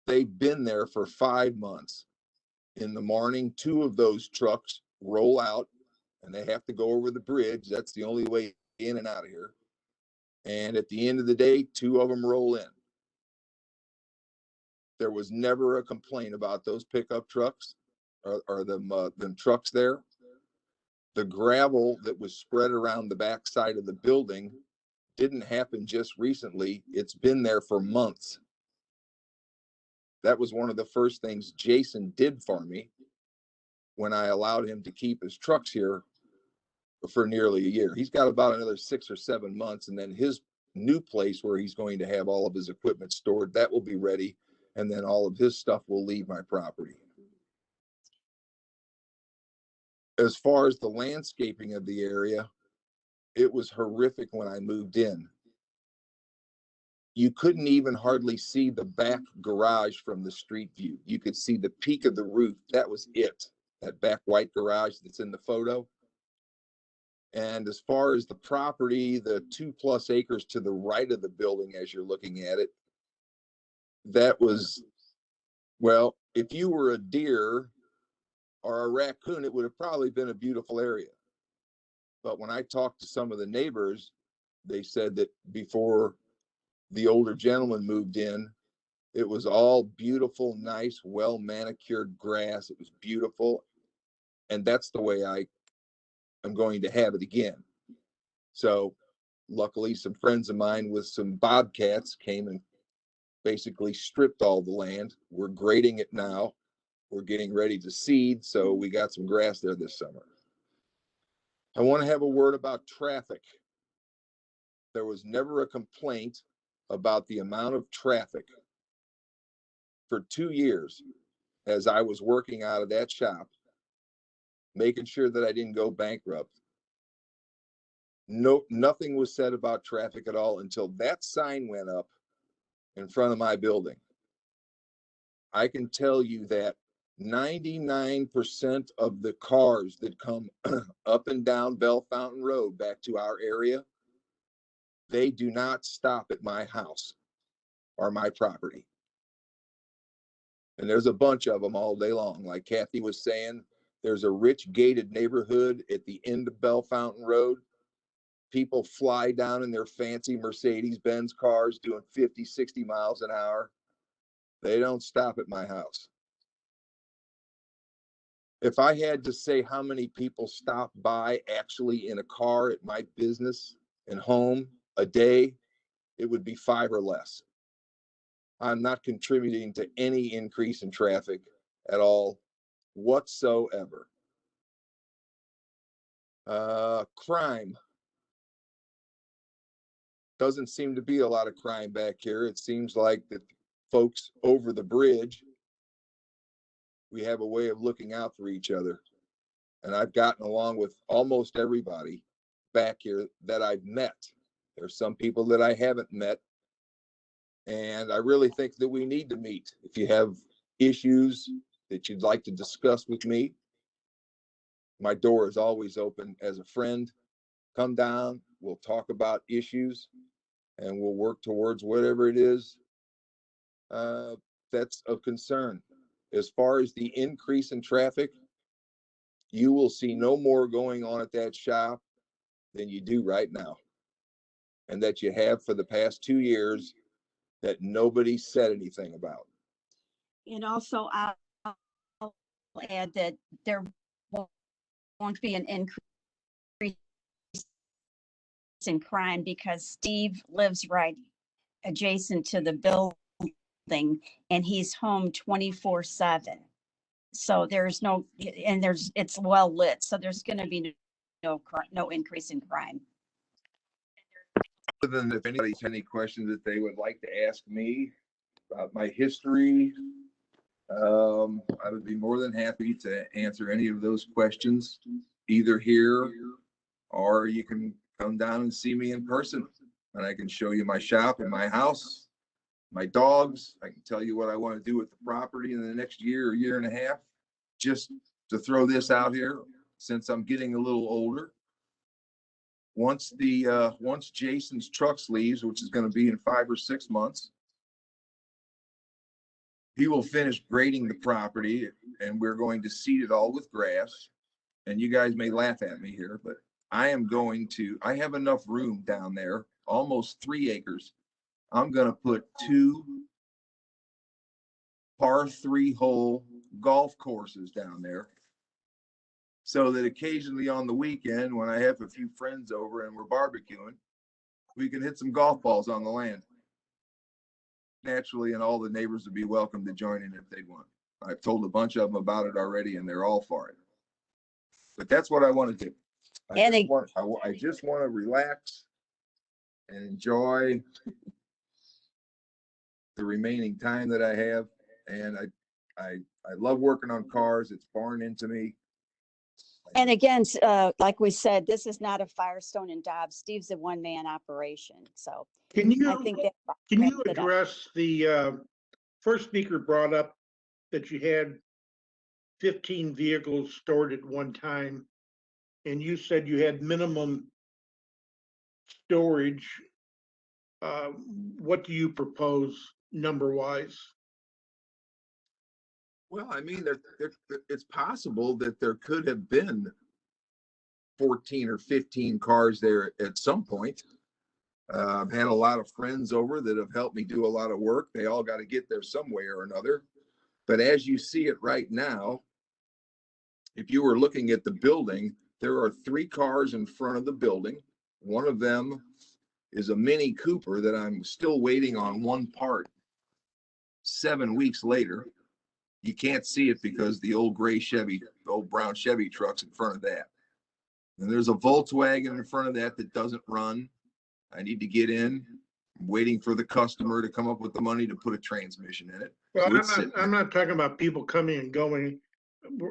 They've been there for 5 months. In the morning, 2 of those trucks roll out, and they have to go over the bridge. That's the only way in and out of here. And at the end of the day, 2 of them roll in. There was never a complaint about those pickup trucks or them trucks there. The gravel that was spread around the backside of the building didn't happen just recently. It's been there for months. That was one of the first things Jason did for me when I allowed him to keep his trucks here for nearly a year. He's got about another 6 or 7 months, and then his new place where he's going to have all of his equipment stored, that will be ready, and then all of his stuff will leave my property. As far as the landscaping of the area, it was horrific when I moved in. You couldn't even hardly see the back garage from the street view. You could see the peak of the roof. That was it. That back white garage that's in the photo. And as far as the property, the 2+ acres to the right of the building, as you're looking at it, that was, well, if you were a deer or a raccoon, it would have probably been a beautiful area. But when I talked to some of the neighbors, they said that before the older gentleman moved in, it was all beautiful, nice, well manicured grass. It was beautiful. And that's the way I am going to have it again. So luckily, some friends of mine with some bobcats came and basically stripped all the land. We're grading it now. We're getting ready to seed. So we got some grass there this summer. I want to have a word about traffic. There was never a complaint about the amount of traffic. For 2 years, as I was working out of that shop, making sure that I didn't go bankrupt, nothing was said about traffic at all until that sign went up in front of my building. I can tell you that 99% of the cars that come up and down Bell Fountain Road back to our area, they do not stop at my house or my property. And there's a bunch of them all day long. Like Kathy was saying, there's a rich gated neighborhood at the end of Bell Fountain Road. People fly down in their fancy Mercedes-Benz cars doing 50, 60 miles an hour. They don't stop at my house. If I had to say how many people stop by actually in a car at my business and home a day, it would be 5 or less. I'm not contributing to any increase in traffic at all whatsoever. Crime. Doesn't seem to be a lot of crime back here. It seems like that folks over the bridge, we have a way of looking out for each other. And I've gotten along with almost everybody back here that I've met. There's some people that I haven't met. And I really think that we need to meet. If you have issues that you'd like to discuss with me, my door is always open as a friend. Come down, we'll talk about issues, and we'll work towards whatever it is that's of concern. As far as the increase in traffic, you will see no more going on at that shop than you do right now, and that you have for the past 2 years that nobody said anything about. And also, I'll add that there won't be an increase in crime because Steve lives right adjacent to the building and he's home 24/7. So there's no, and it's well lit. So there's going to be no increase in crime. Other than if anybody has any questions that they would like to ask me about my history, I would be more than happy to answer any of those questions, either here or you can come down and see me in person, and I can show you my shop and my house, my dogs. I can tell you what I want to do with the property in the next year or year and a half. Just to throw this out here, since I'm getting a little older, once Jason's trucks leaves, which is going to be in 5 or 6 months, he will finish grading the property, and we're going to seed it all with grass. And you guys may laugh at me here, but I have enough room down there, almost 3 acres. I'm going to put 2 par 3 hole golf courses down there, so that occasionally on the weekend, when I have a few friends over and we're barbecuing, we can hit some golf balls on the land. Naturally, and all the neighbors would be welcome to join in if they want. I've told a bunch of them about it already, and they're all for it. But that's what I want to do. I just want to relax and enjoy the remaining time that I have. And I love working on cars. It's foreign into me. And again, like we said, this is not a Firestone and Dobbs. Steve's a one-man operation. So I think that can you address the first speaker brought up that you had 15 vehicles stored at one time, and you said you had minimum storage. What do you propose number-wise? Well, I mean, it's possible that there could have been 14 or 15 cars there at some point. I've had a lot of friends over that have helped me do a lot of work. They all got to get there some way or another. But as you see it right now, if you were looking at the building, there are 3 cars in front of the building. One of them is a Mini Cooper that I'm still waiting on one part 7 weeks later. You can't see it because the old old brown Chevy truck's in front of that. And there's a Volkswagen in front of that doesn't run. I need to get in. I'm waiting for the customer to come up with the money to put a transmission in it. Well, So I'm not talking about people coming and going.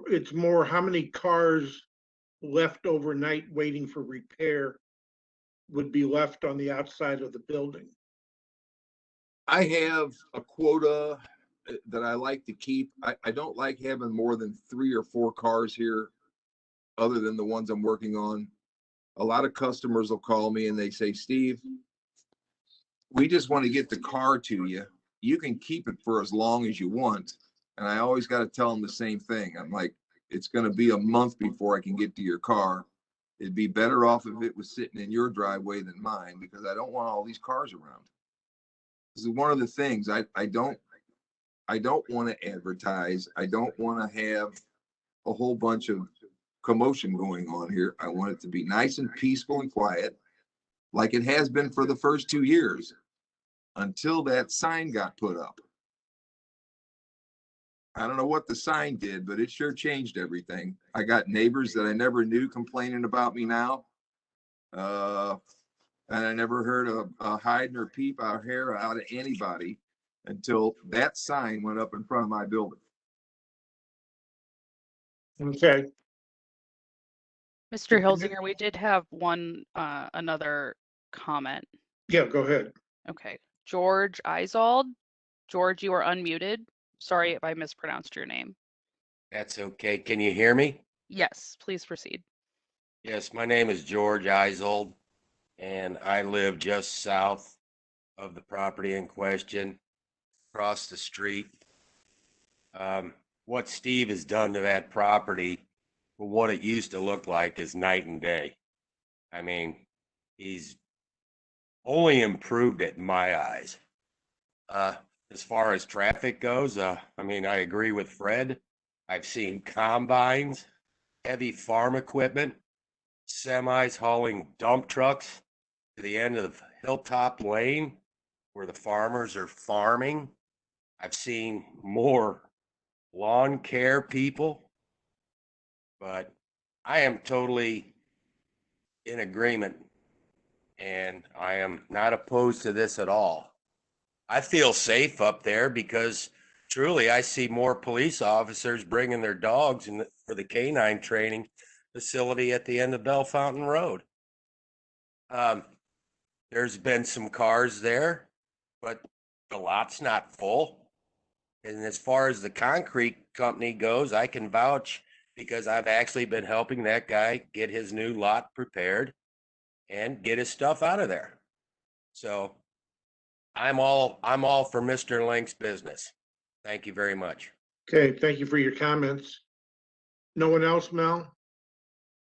It's more how many cars left overnight waiting for repair would be left on the outside of the building. I have a quota that I like to keep. I don't like having more than 3 or 4 cars here, other than the ones I'm working on. A lot of customers will call me and they say, Steve, we just want to get the car to you. You can keep it for as long as you want. And I always got to tell them the same thing. I'm like, it's going to be a month before I can get to your car. It'd be better off if it was sitting in your driveway than mine, because I don't want all these cars around. This is one of the things I don't want to advertise. I don't want to have a whole bunch of commotion going on here. I want it to be nice and peaceful and quiet, like it has been for the first 2 years, until that sign got put up. I don't know what the sign did, but it sure changed everything. I got neighbors that I never knew complaining about me now. And I never heard a hide nor peep our hair out of anybody until that sign went up in front of my building. Okay. Mr. Hilsinger, we did have another comment. Yeah, go ahead. Okay. George Isold. George, you are unmuted. Sorry if I mispronounced your name. That's okay. Can you hear me? Yes, please proceed. Yes, my name is George Isold, and I live just south of the property in question, across the street. What Steve has done to that property, for what it used to look like, is night and day. I mean, he's only improved it in my eyes. As far as traffic goes, I mean, I agree with Fred. I've seen combines, heavy farm equipment, semis hauling dump trucks to the end of Hilltop Lane where the farmers are farming. I've seen more lawn care people, but I am totally in agreement, and I am not opposed to this at all. I feel safe up there because truly I see more police officers bringing their dogs for the canine training facility at the end of Bell Fountain Road. There's been some cars there, but the lot's not full. And as far as the concrete company goes, I can vouch because I've actually been helping that guy get his new lot prepared and get his stuff out of there. So I'm all for Mr. Link's business. Thank you very much. Okay, thank you for your comments. No one else, Mel?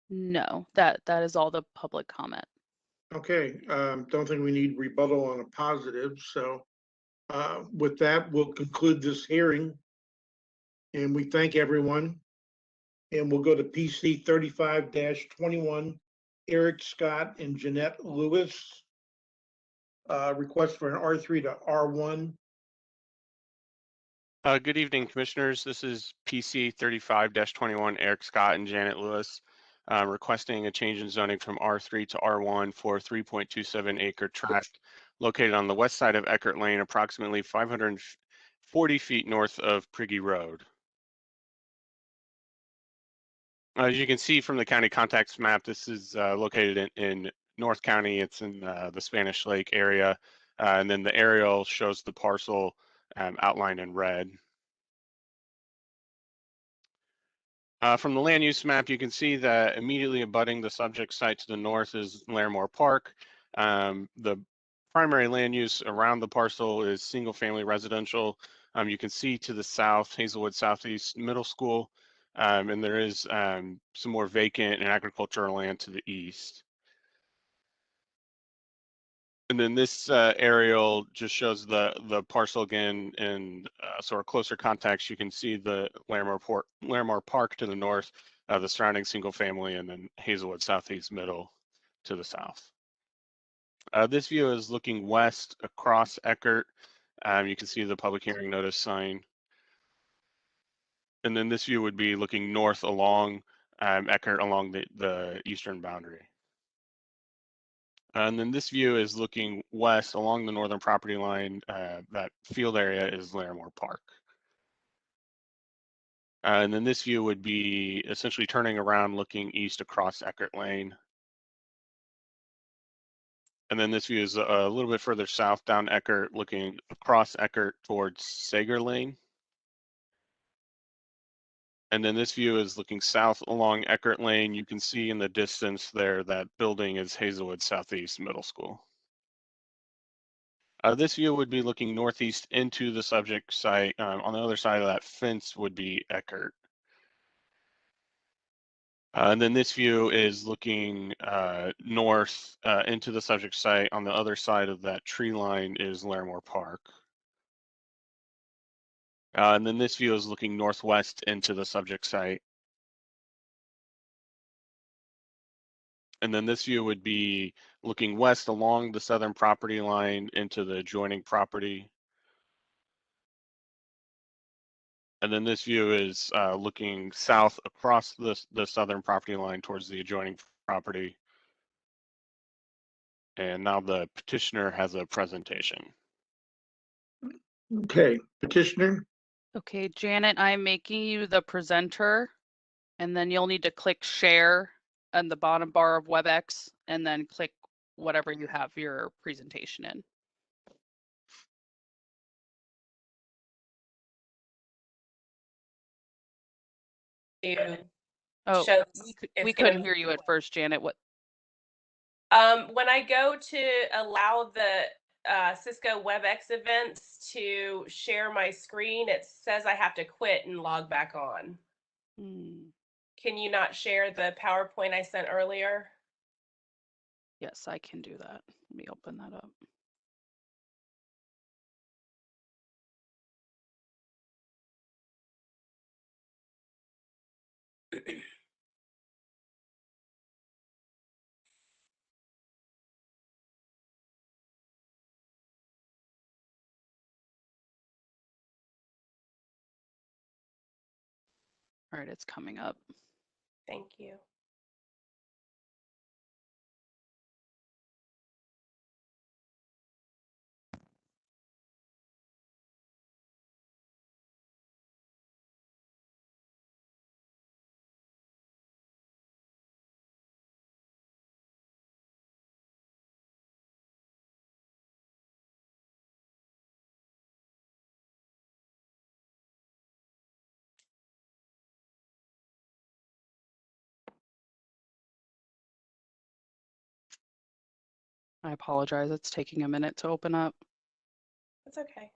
No, that is all the public comment. Okay, don't think we need rebuttal on a positive, so with that, we'll conclude this hearing. And we thank everyone. And we'll go to PC 35-21, Eric Scott and Jeanette Lewis. Request for an R3 to R1. Good evening, Commissioners. This is PC 35-21, Eric Scott and Janet Lewis, requesting a change in zoning from R3 to R1 for 3.27 acre tract located on the west side of Eckert Lane, approximately 540 feet north of Priggy Road. As you can see from the county context map, this is located in North County. It's in the Spanish Lake area, and then the aerial shows the parcel outlined in red. From the land use map, you can see that immediately abutting the subject site to the north is Larimore Park. The primary land use around the parcel is single family residential. You can see to the south, Hazelwood Southeast Middle School, and there is some more vacant and agricultural land to the east. And then this aerial just shows the parcel again in sort of closer context. You can see the Larimore Park to the north, the surrounding single family, and then Hazelwood Southeast Middle to the south. This view is looking west across Eckert. You can see the public hearing notice sign. And then this view would be looking north along Eckert along the eastern boundary. And then this view is looking west along the northern property line. That field area is Larimore Park. And then this view would be essentially turning around looking east across Eckert Lane. And then this view is a little bit further south down Eckert, looking across Eckert towards Sager Lane. And then this view is looking south along Eckert Lane. You can see in the distance there that building is Hazelwood Southeast Middle School. This view would be looking northeast into the subject site. On the other side of that fence would be Eckert. And then this view is looking north into the subject site. On the other side of that tree line is Larimore Park. And then this view is looking northwest into the subject site. And then this view would be looking west along the southern property line into the adjoining property. And then this view is looking south across the southern property line towards the adjoining property. And now the petitioner has a presentation. Okay, petitioner. Okay, Janet, I'm making you the presenter, and then you'll need to click share on the bottom bar of WebEx, and then click whatever you have your presentation in. Oh, Show we couldn't hear you at first, Janet. What? When I go to allow the Cisco WebEx events to share my screen, it says I have to quit and log back on. Can you not share the PowerPoint I sent earlier? Yes, I can do that. Let me open that up. All right, it's coming up. Thank you. I apologize. It's taking a minute to open up. It's okay.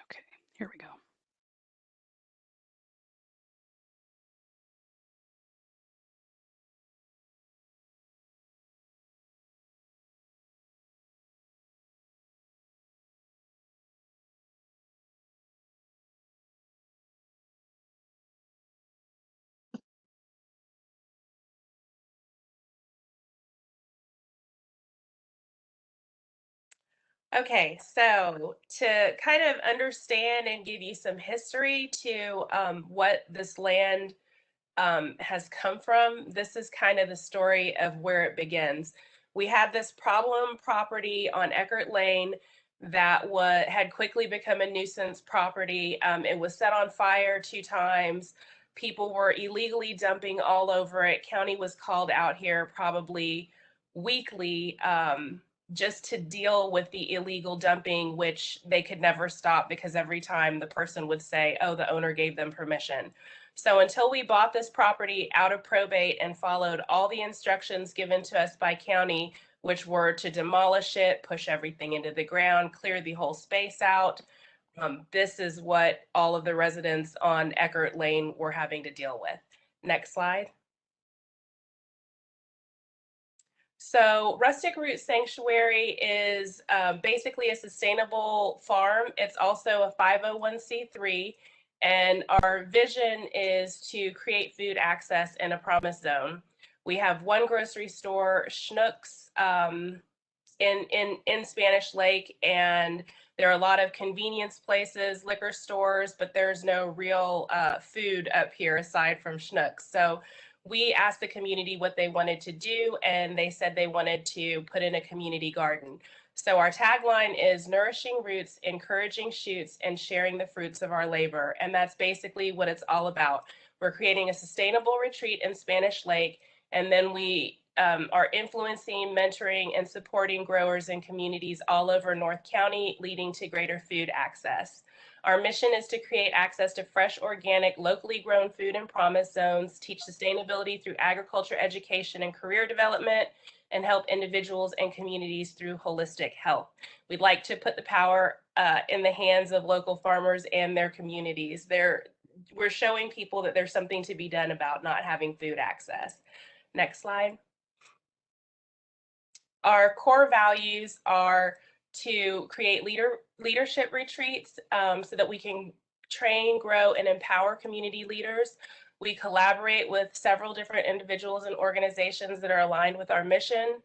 Okay, here we go. Okay, so to kind of understand and give you some history to what this land has come from, this is kind of the story of where it begins. We had this problem property on Eckert Lane that had quickly become a nuisance property. It was set on fire 2 times. People were illegally dumping all over it. County was called out here probably weekly just to deal with the illegal dumping, which they could never stop because every time the person would say, oh, the owner gave them permission. So until we bought this property out of probate and followed all the instructions given to us by county, which were to demolish it, push everything into the ground, clear the whole space out, this is what all of the residents on Eckert Lane were having to deal with. Next slide. So Rustic Root Sanctuary is basically a sustainable farm. It's also a 501c3, and our vision is to create food access in a promise zone. We have 1 grocery store, Schnucks, in Spanish Lake, and there are a lot of convenience places, liquor stores, but there's no real food up here aside from Schnucks. So we asked the community what they wanted to do, and they said they wanted to put in a community garden. So our tagline is nourishing roots, encouraging shoots, and sharing the fruits of our labor. And that's basically what it's all about. We're creating a sustainable retreat in Spanish Lake, and then we are influencing, mentoring, and supporting growers and communities all over North County, leading to greater food access. Our mission is to create access to fresh, organic, locally grown food in promise zones, teach sustainability through agriculture education and career development, and help individuals and communities through holistic health. We'd like to put the power in the hands of local farmers and their communities. We're showing people that there's something to be done about not having food access. Next slide. Our core values are to create leadership retreats so that we can train, grow, and empower community leaders. We collaborate with several different individuals and organizations that are aligned with our mission.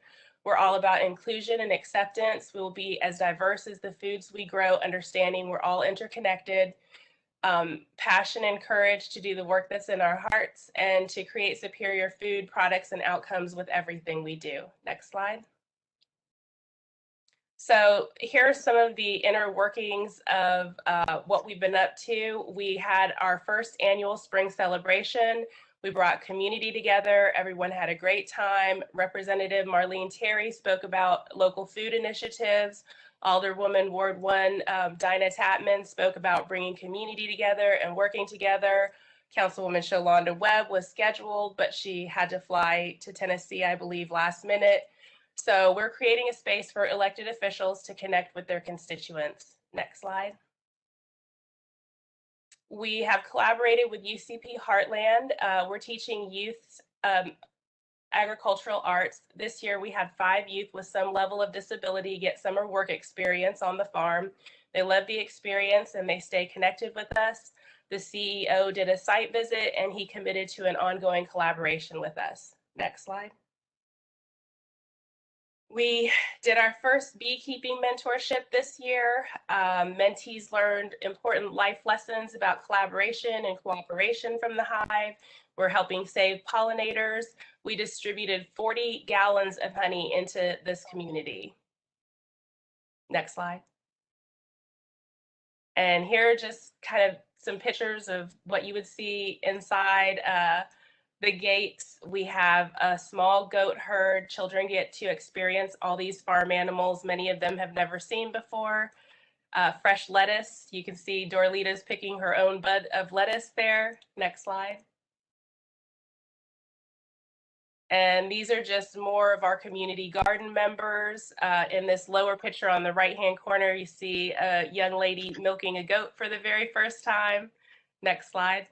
We're all about inclusion and acceptance. We will be as diverse as the foods we grow, understanding we're all interconnected. Passion and courage to do the work that's in our hearts and to create superior food, products, and outcomes with everything we do. Next slide. So here are some of the inner workings of what we've been up to. We had our first annual spring celebration. We brought community together. Everyone had a great time. Representative Marlene Terry spoke about local food initiatives. Alderwoman Ward 1 Dinah Tatman spoke about bringing community together and working together. Councilwoman Sholanda Webb was scheduled, but she had to fly to Tennessee, I believe, last minute. So we're creating a space for elected officials to connect with their constituents. Next slide. We have collaborated with UCP Heartland. We're teaching youth agricultural arts. This year we had 5 youth with some level of disability get summer work experience on the farm. They love the experience and they stay connected with us. The CEO did a site visit and he committed to an ongoing collaboration with us. Next slide. We did our first beekeeping mentorship this year. Mentees learned important life lessons about collaboration and cooperation from the hive. We're helping save pollinators. We distributed 40 gallons of honey into this community. Next slide. And here are just kind of some pictures of what you would see inside the gates. We have a small goat herd. Children get to experience all these farm animals many of them have never seen before. Fresh lettuce. You can see Dorlita's picking her own bud of lettuce there. Next slide. And these are just more of our community garden members. In this lower picture on the right-hand corner, you see a young lady milking a goat for the very first time. Next slide.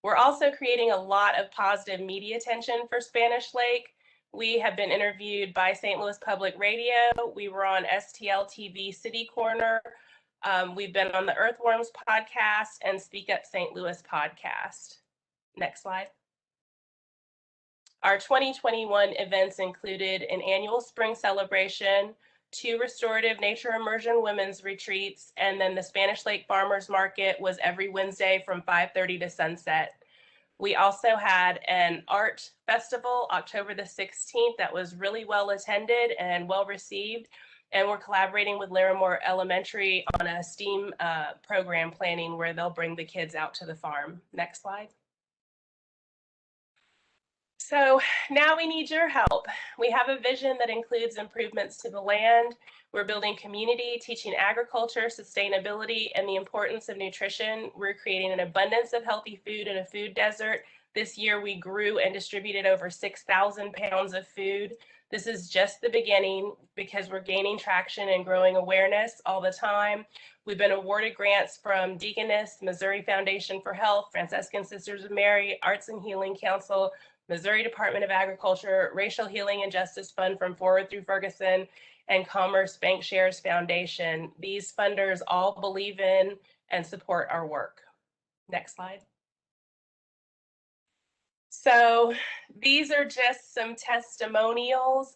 We're also creating a lot of positive media attention for Spanish Lake. We have been interviewed by St. Louis Public Radio. We were on STL TV City Corner. We've been on the Earthworms podcast and Speak Up St. Louis podcast. Next slide. Our 2021 events included an annual spring celebration, 2 restorative nature immersion women's retreats, and then the Spanish Lake Farmers Market was every Wednesday from 5:30 to sunset. We also had an art festival, October the 16th, that was really well attended and well received. And we're collaborating with Larimore Elementary on a STEAM program planning where they'll bring the kids out to the farm. Next slide. So now we need your help. We have a vision that includes improvements to the land. We're building community, teaching agriculture, sustainability, and the importance of nutrition. We're creating an abundance of healthy food in a food desert. This year we grew and distributed over 6,000 pounds of food. This is just the beginning because we're gaining traction and growing awareness all the time. We've been awarded grants from Deaconess, Missouri Foundation for Health, Franciscan Sisters of Mary, Arts and Healing Council, Missouri Department of Agriculture, Racial Healing and Justice Fund from Forward Through Ferguson, and Commerce Bank Shares Foundation. These funders all believe in and support our work. Next slide. So these are just some testimonials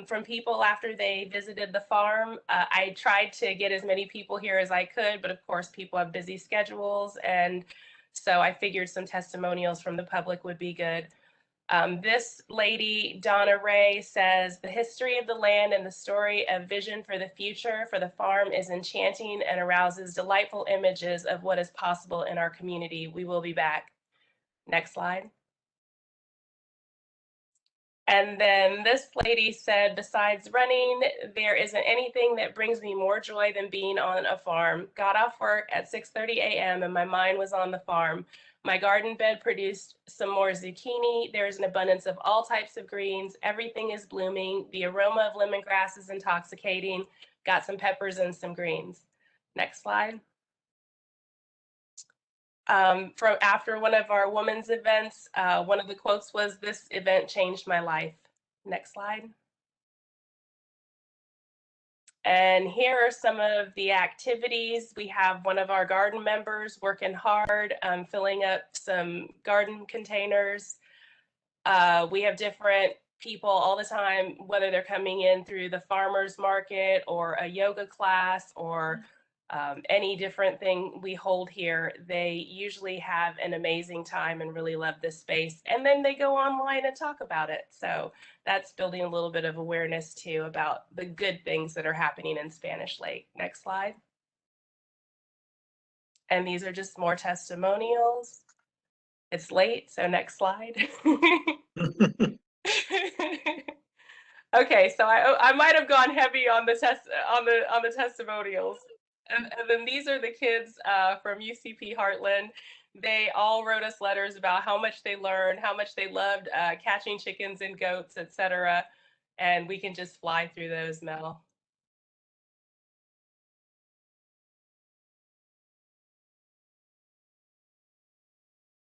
from people after they visited the farm. I tried to get as many people here as I could, but of course people have busy schedules, and so I figured some testimonials from the public would be good. This lady, Donna Ray, says, the history of the land and the story of vision for the future for the farm is enchanting and arouses delightful images of what is possible in our community. We will be back. Next slide. And then this lady said, besides running, there isn't anything that brings me more joy than being on a farm. Got off work at 6:30 a.m. and my mind was on the farm. My garden bed produced some more zucchini. There is an abundance of all types of greens. Everything is blooming. The aroma of lemongrass is intoxicating. Got some peppers and some greens. Next slide. From after one of our women's events, one of the quotes was, "This event changed my life." Next slide. And here are some of the activities. We have one of our garden members working hard, filling up some garden containers. We have different people all the time, whether they're coming in through the farmer's market or a yoga class or any different thing we hold here. They usually have an amazing time and really love this space. And then they go online and talk about it. So that's building a little bit of awareness too about the good things that are happening in Spanish Lake. Next slide. And these are just more testimonials. It's late, so next slide. Okay, so I might have gone heavy on the testimonials. And then these are the kids from UCP Heartland. They all wrote us letters about how much they learned, how much they loved catching chickens and goats, etc. And we can just fly through those, Mel.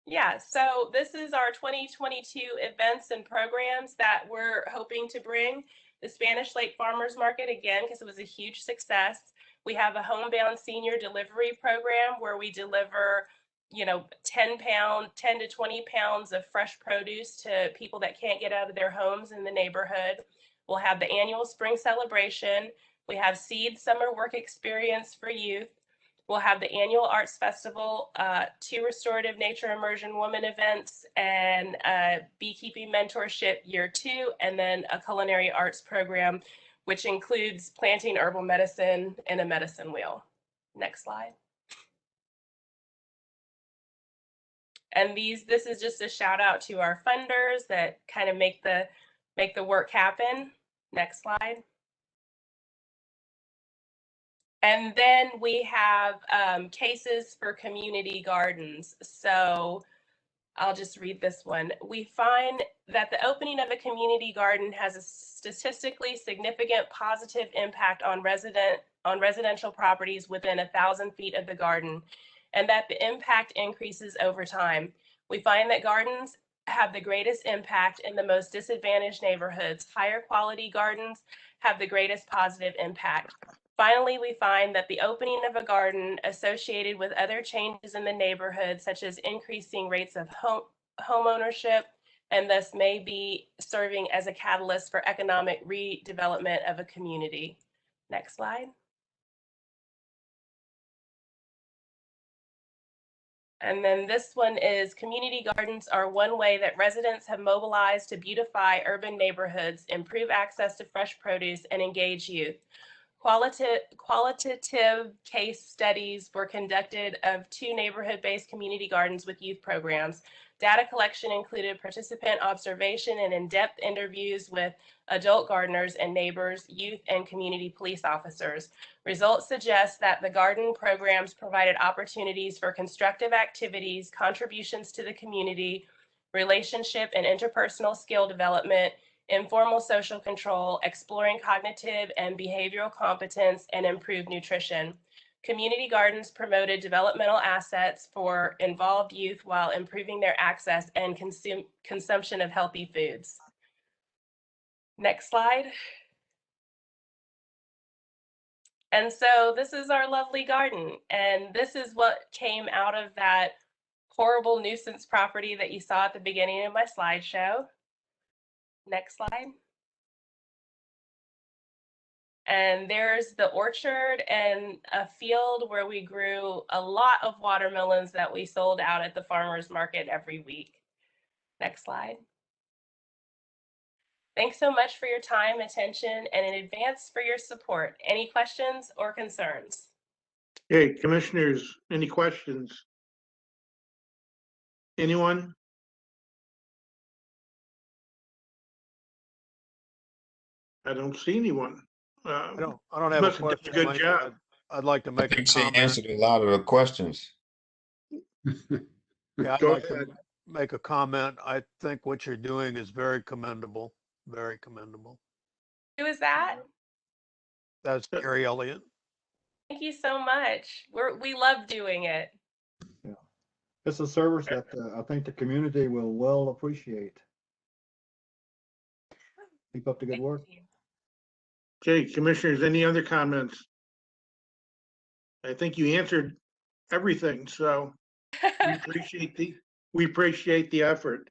Yeah, so this is our 2022 events and programs that we're hoping to bring. The Spanish Lake Farmers Market, again, because it was a huge success. We have a homebound senior delivery program where we deliver, 10 to 20 pounds of fresh produce to people that can't get out of their homes in the neighborhood. We'll have the annual spring celebration. We have Seed Summer Work Experience for youth. We'll have the annual arts festival, 2 restorative nature immersion woman events, and beekeeping mentorship year 2, and then a culinary arts program, which includes planting herbal medicine and a medicine wheel. Next slide. And this is just a shout out to our funders that kind of make the work happen. Next slide. And then we have cases for community gardens. So I'll just read this one. We find that the opening of a community garden has a statistically significant positive impact on residential properties within 1,000 feet of the garden, and that the impact increases over time. We find that gardens have the greatest impact in the most disadvantaged neighborhoods. Higher quality gardens have the greatest positive impact. Finally, we find that the opening of a garden associated with other changes in the neighborhood, such as increasing rates of home ownership, and thus may be serving as a catalyst for economic redevelopment of a community. Next slide. And then this one is community gardens are one way that residents have mobilized to beautify urban neighborhoods, improve access to fresh produce, and engage youth. Qualitative case studies were conducted of 2 neighborhood-based community gardens with youth programs. Data collection included participant observation and in-depth interviews with adult gardeners and neighbors, youth, and community police officers. Results suggest that the garden programs provided opportunities for constructive activities, contributions to the community, relationship and interpersonal skill development, informal social control, exploring cognitive and behavioral competence, and improved nutrition. Community gardens promoted developmental assets for involved youth while improving their access and consumption of healthy foods. Next slide. And so this is our lovely garden, and this is what came out of that horrible nuisance property that you saw at the beginning of my slideshow. Next slide. And there's the orchard and a field where we grew a lot of watermelons that we sold out at the farmers market every week. Next slide. Thanks so much for your time, attention, and in advance for your support. Any questions or concerns? Hey, commissioners, any questions? Anyone? I don't see anyone. I don't have a must have done question. a good Mike. job. I'd like to make a think she comment. answered a lot of the questions. Yeah, I'd Go like ahead. to make a comment. I think what you're doing is very commendable, very commendable. Who is that? That's Gary Elliott. Thank you so much. We love doing it. Yeah. It's a service that I think the community will well appreciate. Keep up the good work. Okay, commissioners, any other comments? I think you answered everything, so we appreciate the effort.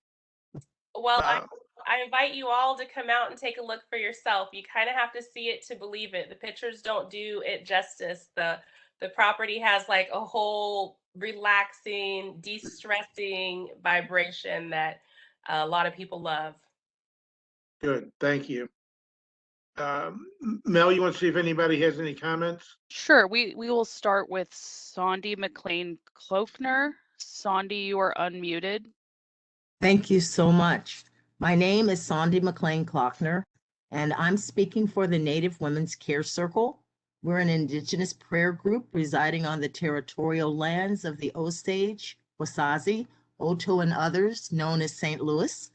Well, I invite you all to come out and take a look for yourself. You kind of have to see it to believe it. The pictures don't do it justice. The property has like a whole relaxing, de-stressing vibration that a lot of people love. Good, thank you. Mel, you want to see if anybody has any comments? Sure, we will start with Sondi McLean-Klokner. Sondi, you are unmuted. Thank you so much. My name is Sondi McLean-Klokner, and I'm speaking for the Native Women's Care Circle. We're an Indigenous prayer group residing on the territorial lands of the Osage, Wasazi, Oto, and others known as St. Louis.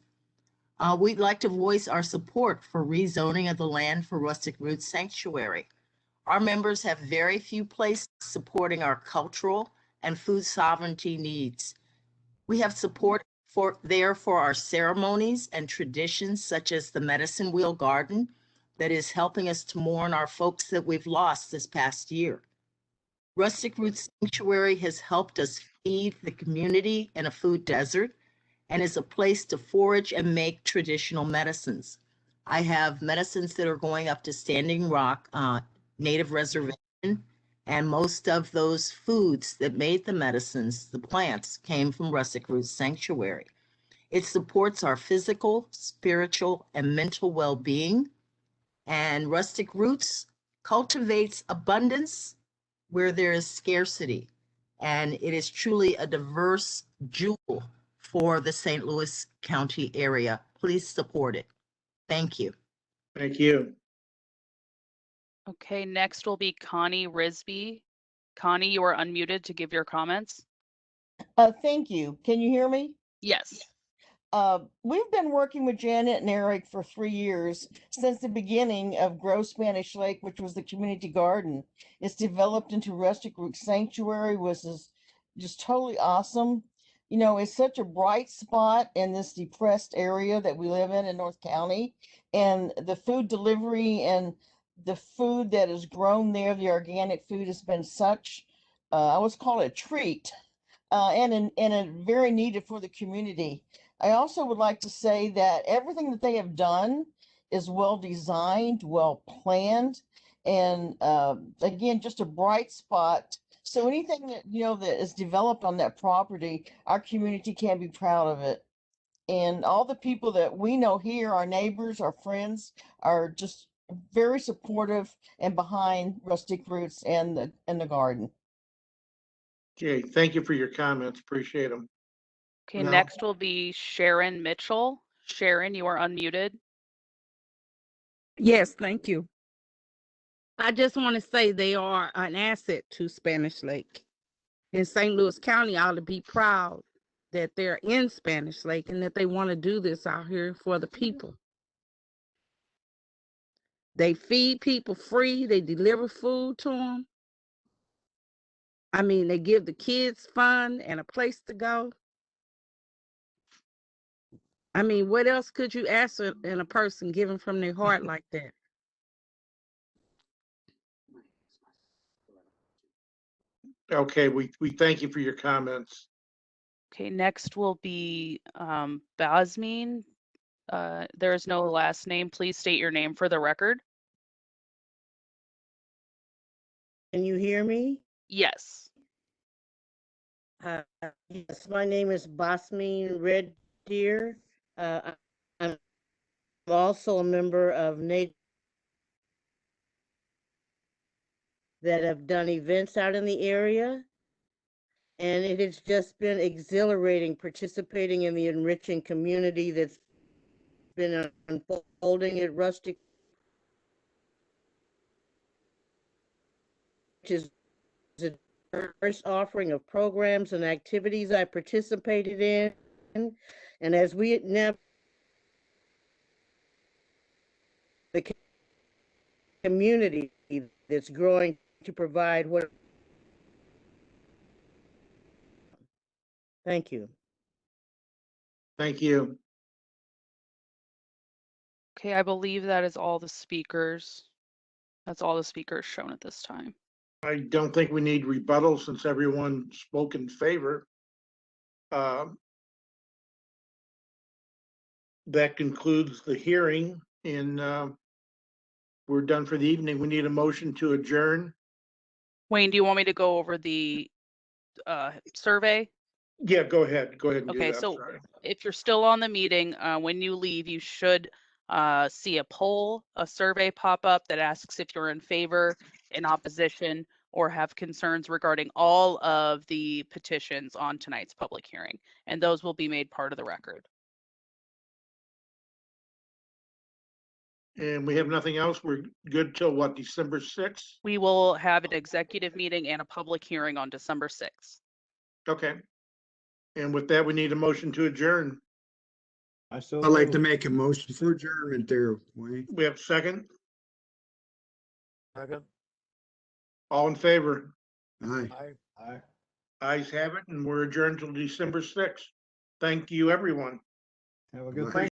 We'd like to voice our support for rezoning of the land for Rustic Roots Sanctuary. Our members have very few places supporting our cultural and food sovereignty needs. We have support for our ceremonies and traditions, such as the Medicine Wheel Garden, that is helping us to mourn our folks that we've lost this past year. Rustic Roots Sanctuary has helped us feed the community in a food desert and is a place to forage and make traditional medicines. I have medicines that are going up to Standing Rock Native Reservation, and most of those foods that made the medicines, the plants, came from Rustic Roots Sanctuary. It supports our physical, spiritual, and mental well-being, and Rustic Roots cultivates abundance where there is scarcity. And it is truly a diverse jewel for the St. Louis County area. Please support it. Thank you. Thank you. Okay, next will be Connie Risby. Connie, you are unmuted to give your comments. Thank you. Can you hear me? Yes. We've been working with Janet and Eric for 3 years since the beginning of Grow Spanish Lake, which was the community garden. It's developed into Rustic Root Sanctuary, which is just totally awesome. You know, it's such a bright spot in this depressed area that we live in North County. And the food delivery and the food that is grown there, the organic food, has been such, I always call it a treat, and very needed for the community. I also would like to say that everything that they have done is well designed, well planned, and again, just a bright spot. So anything that, you know, that is developed on that property, our community can be proud of it. And all the people that we know here, our neighbors, our friends, are just very supportive and behind Rustic Roots and the garden. Okay, thank you for your comments. Appreciate them. Okay, Now- next will be Sharon Mitchell. Sharon, you are unmuted. Yes, thank you. I just want to say they are an asset to Spanish Lake. In St. Louis County, I ought to be proud that they're in Spanish Lake and that they want to do this out here for the people. They feed people free. They deliver food to them. I mean, they give the kids fun and a place to go. I mean, what else could you ask in a person giving from their heart like that? Okay, we thank you for your comments. Okay, next will be Basmin. There is no last name. Please state your name for the record. Can you hear me? Yes. Yes, my name is Basmin Red Deer. I'm also a member of Native that have done events out in the area. And it has just been exhilarating participating in the enriching community that's been unfolding at Rustic, which is a diverse offering of programs and activities I participated in. And as we now the community that's growing to provide what. Thank you. Thank you. Okay, I believe that is all the speakers. That's all the speakers shown at this time. I don't think we need rebuttal since everyone spoke in favor. That concludes the hearing, and we're done for the evening. We need a motion to adjourn. Wayne, do you want me to go over the survey? Yeah, go ahead. Go ahead and do Okay, that. so Sorry. if you're still on the meeting, when you leave, you should see a poll, a survey pop up that asks if you're in favor, in opposition, or have concerns regarding all of the petitions on tonight's public hearing. And those will be made part of the record. And we have nothing else. We're good till what, December 6th? We will have an executive meeting and a public hearing on December 6th. Okay. And with that, we need a motion to adjourn. I'd like to make a motion for adjournment there, Wayne. We have a second. Second. All in favor? Aye. Aye. Ayes have it, and we're adjourned till December 6th. Thank you, everyone. Have a good Bye.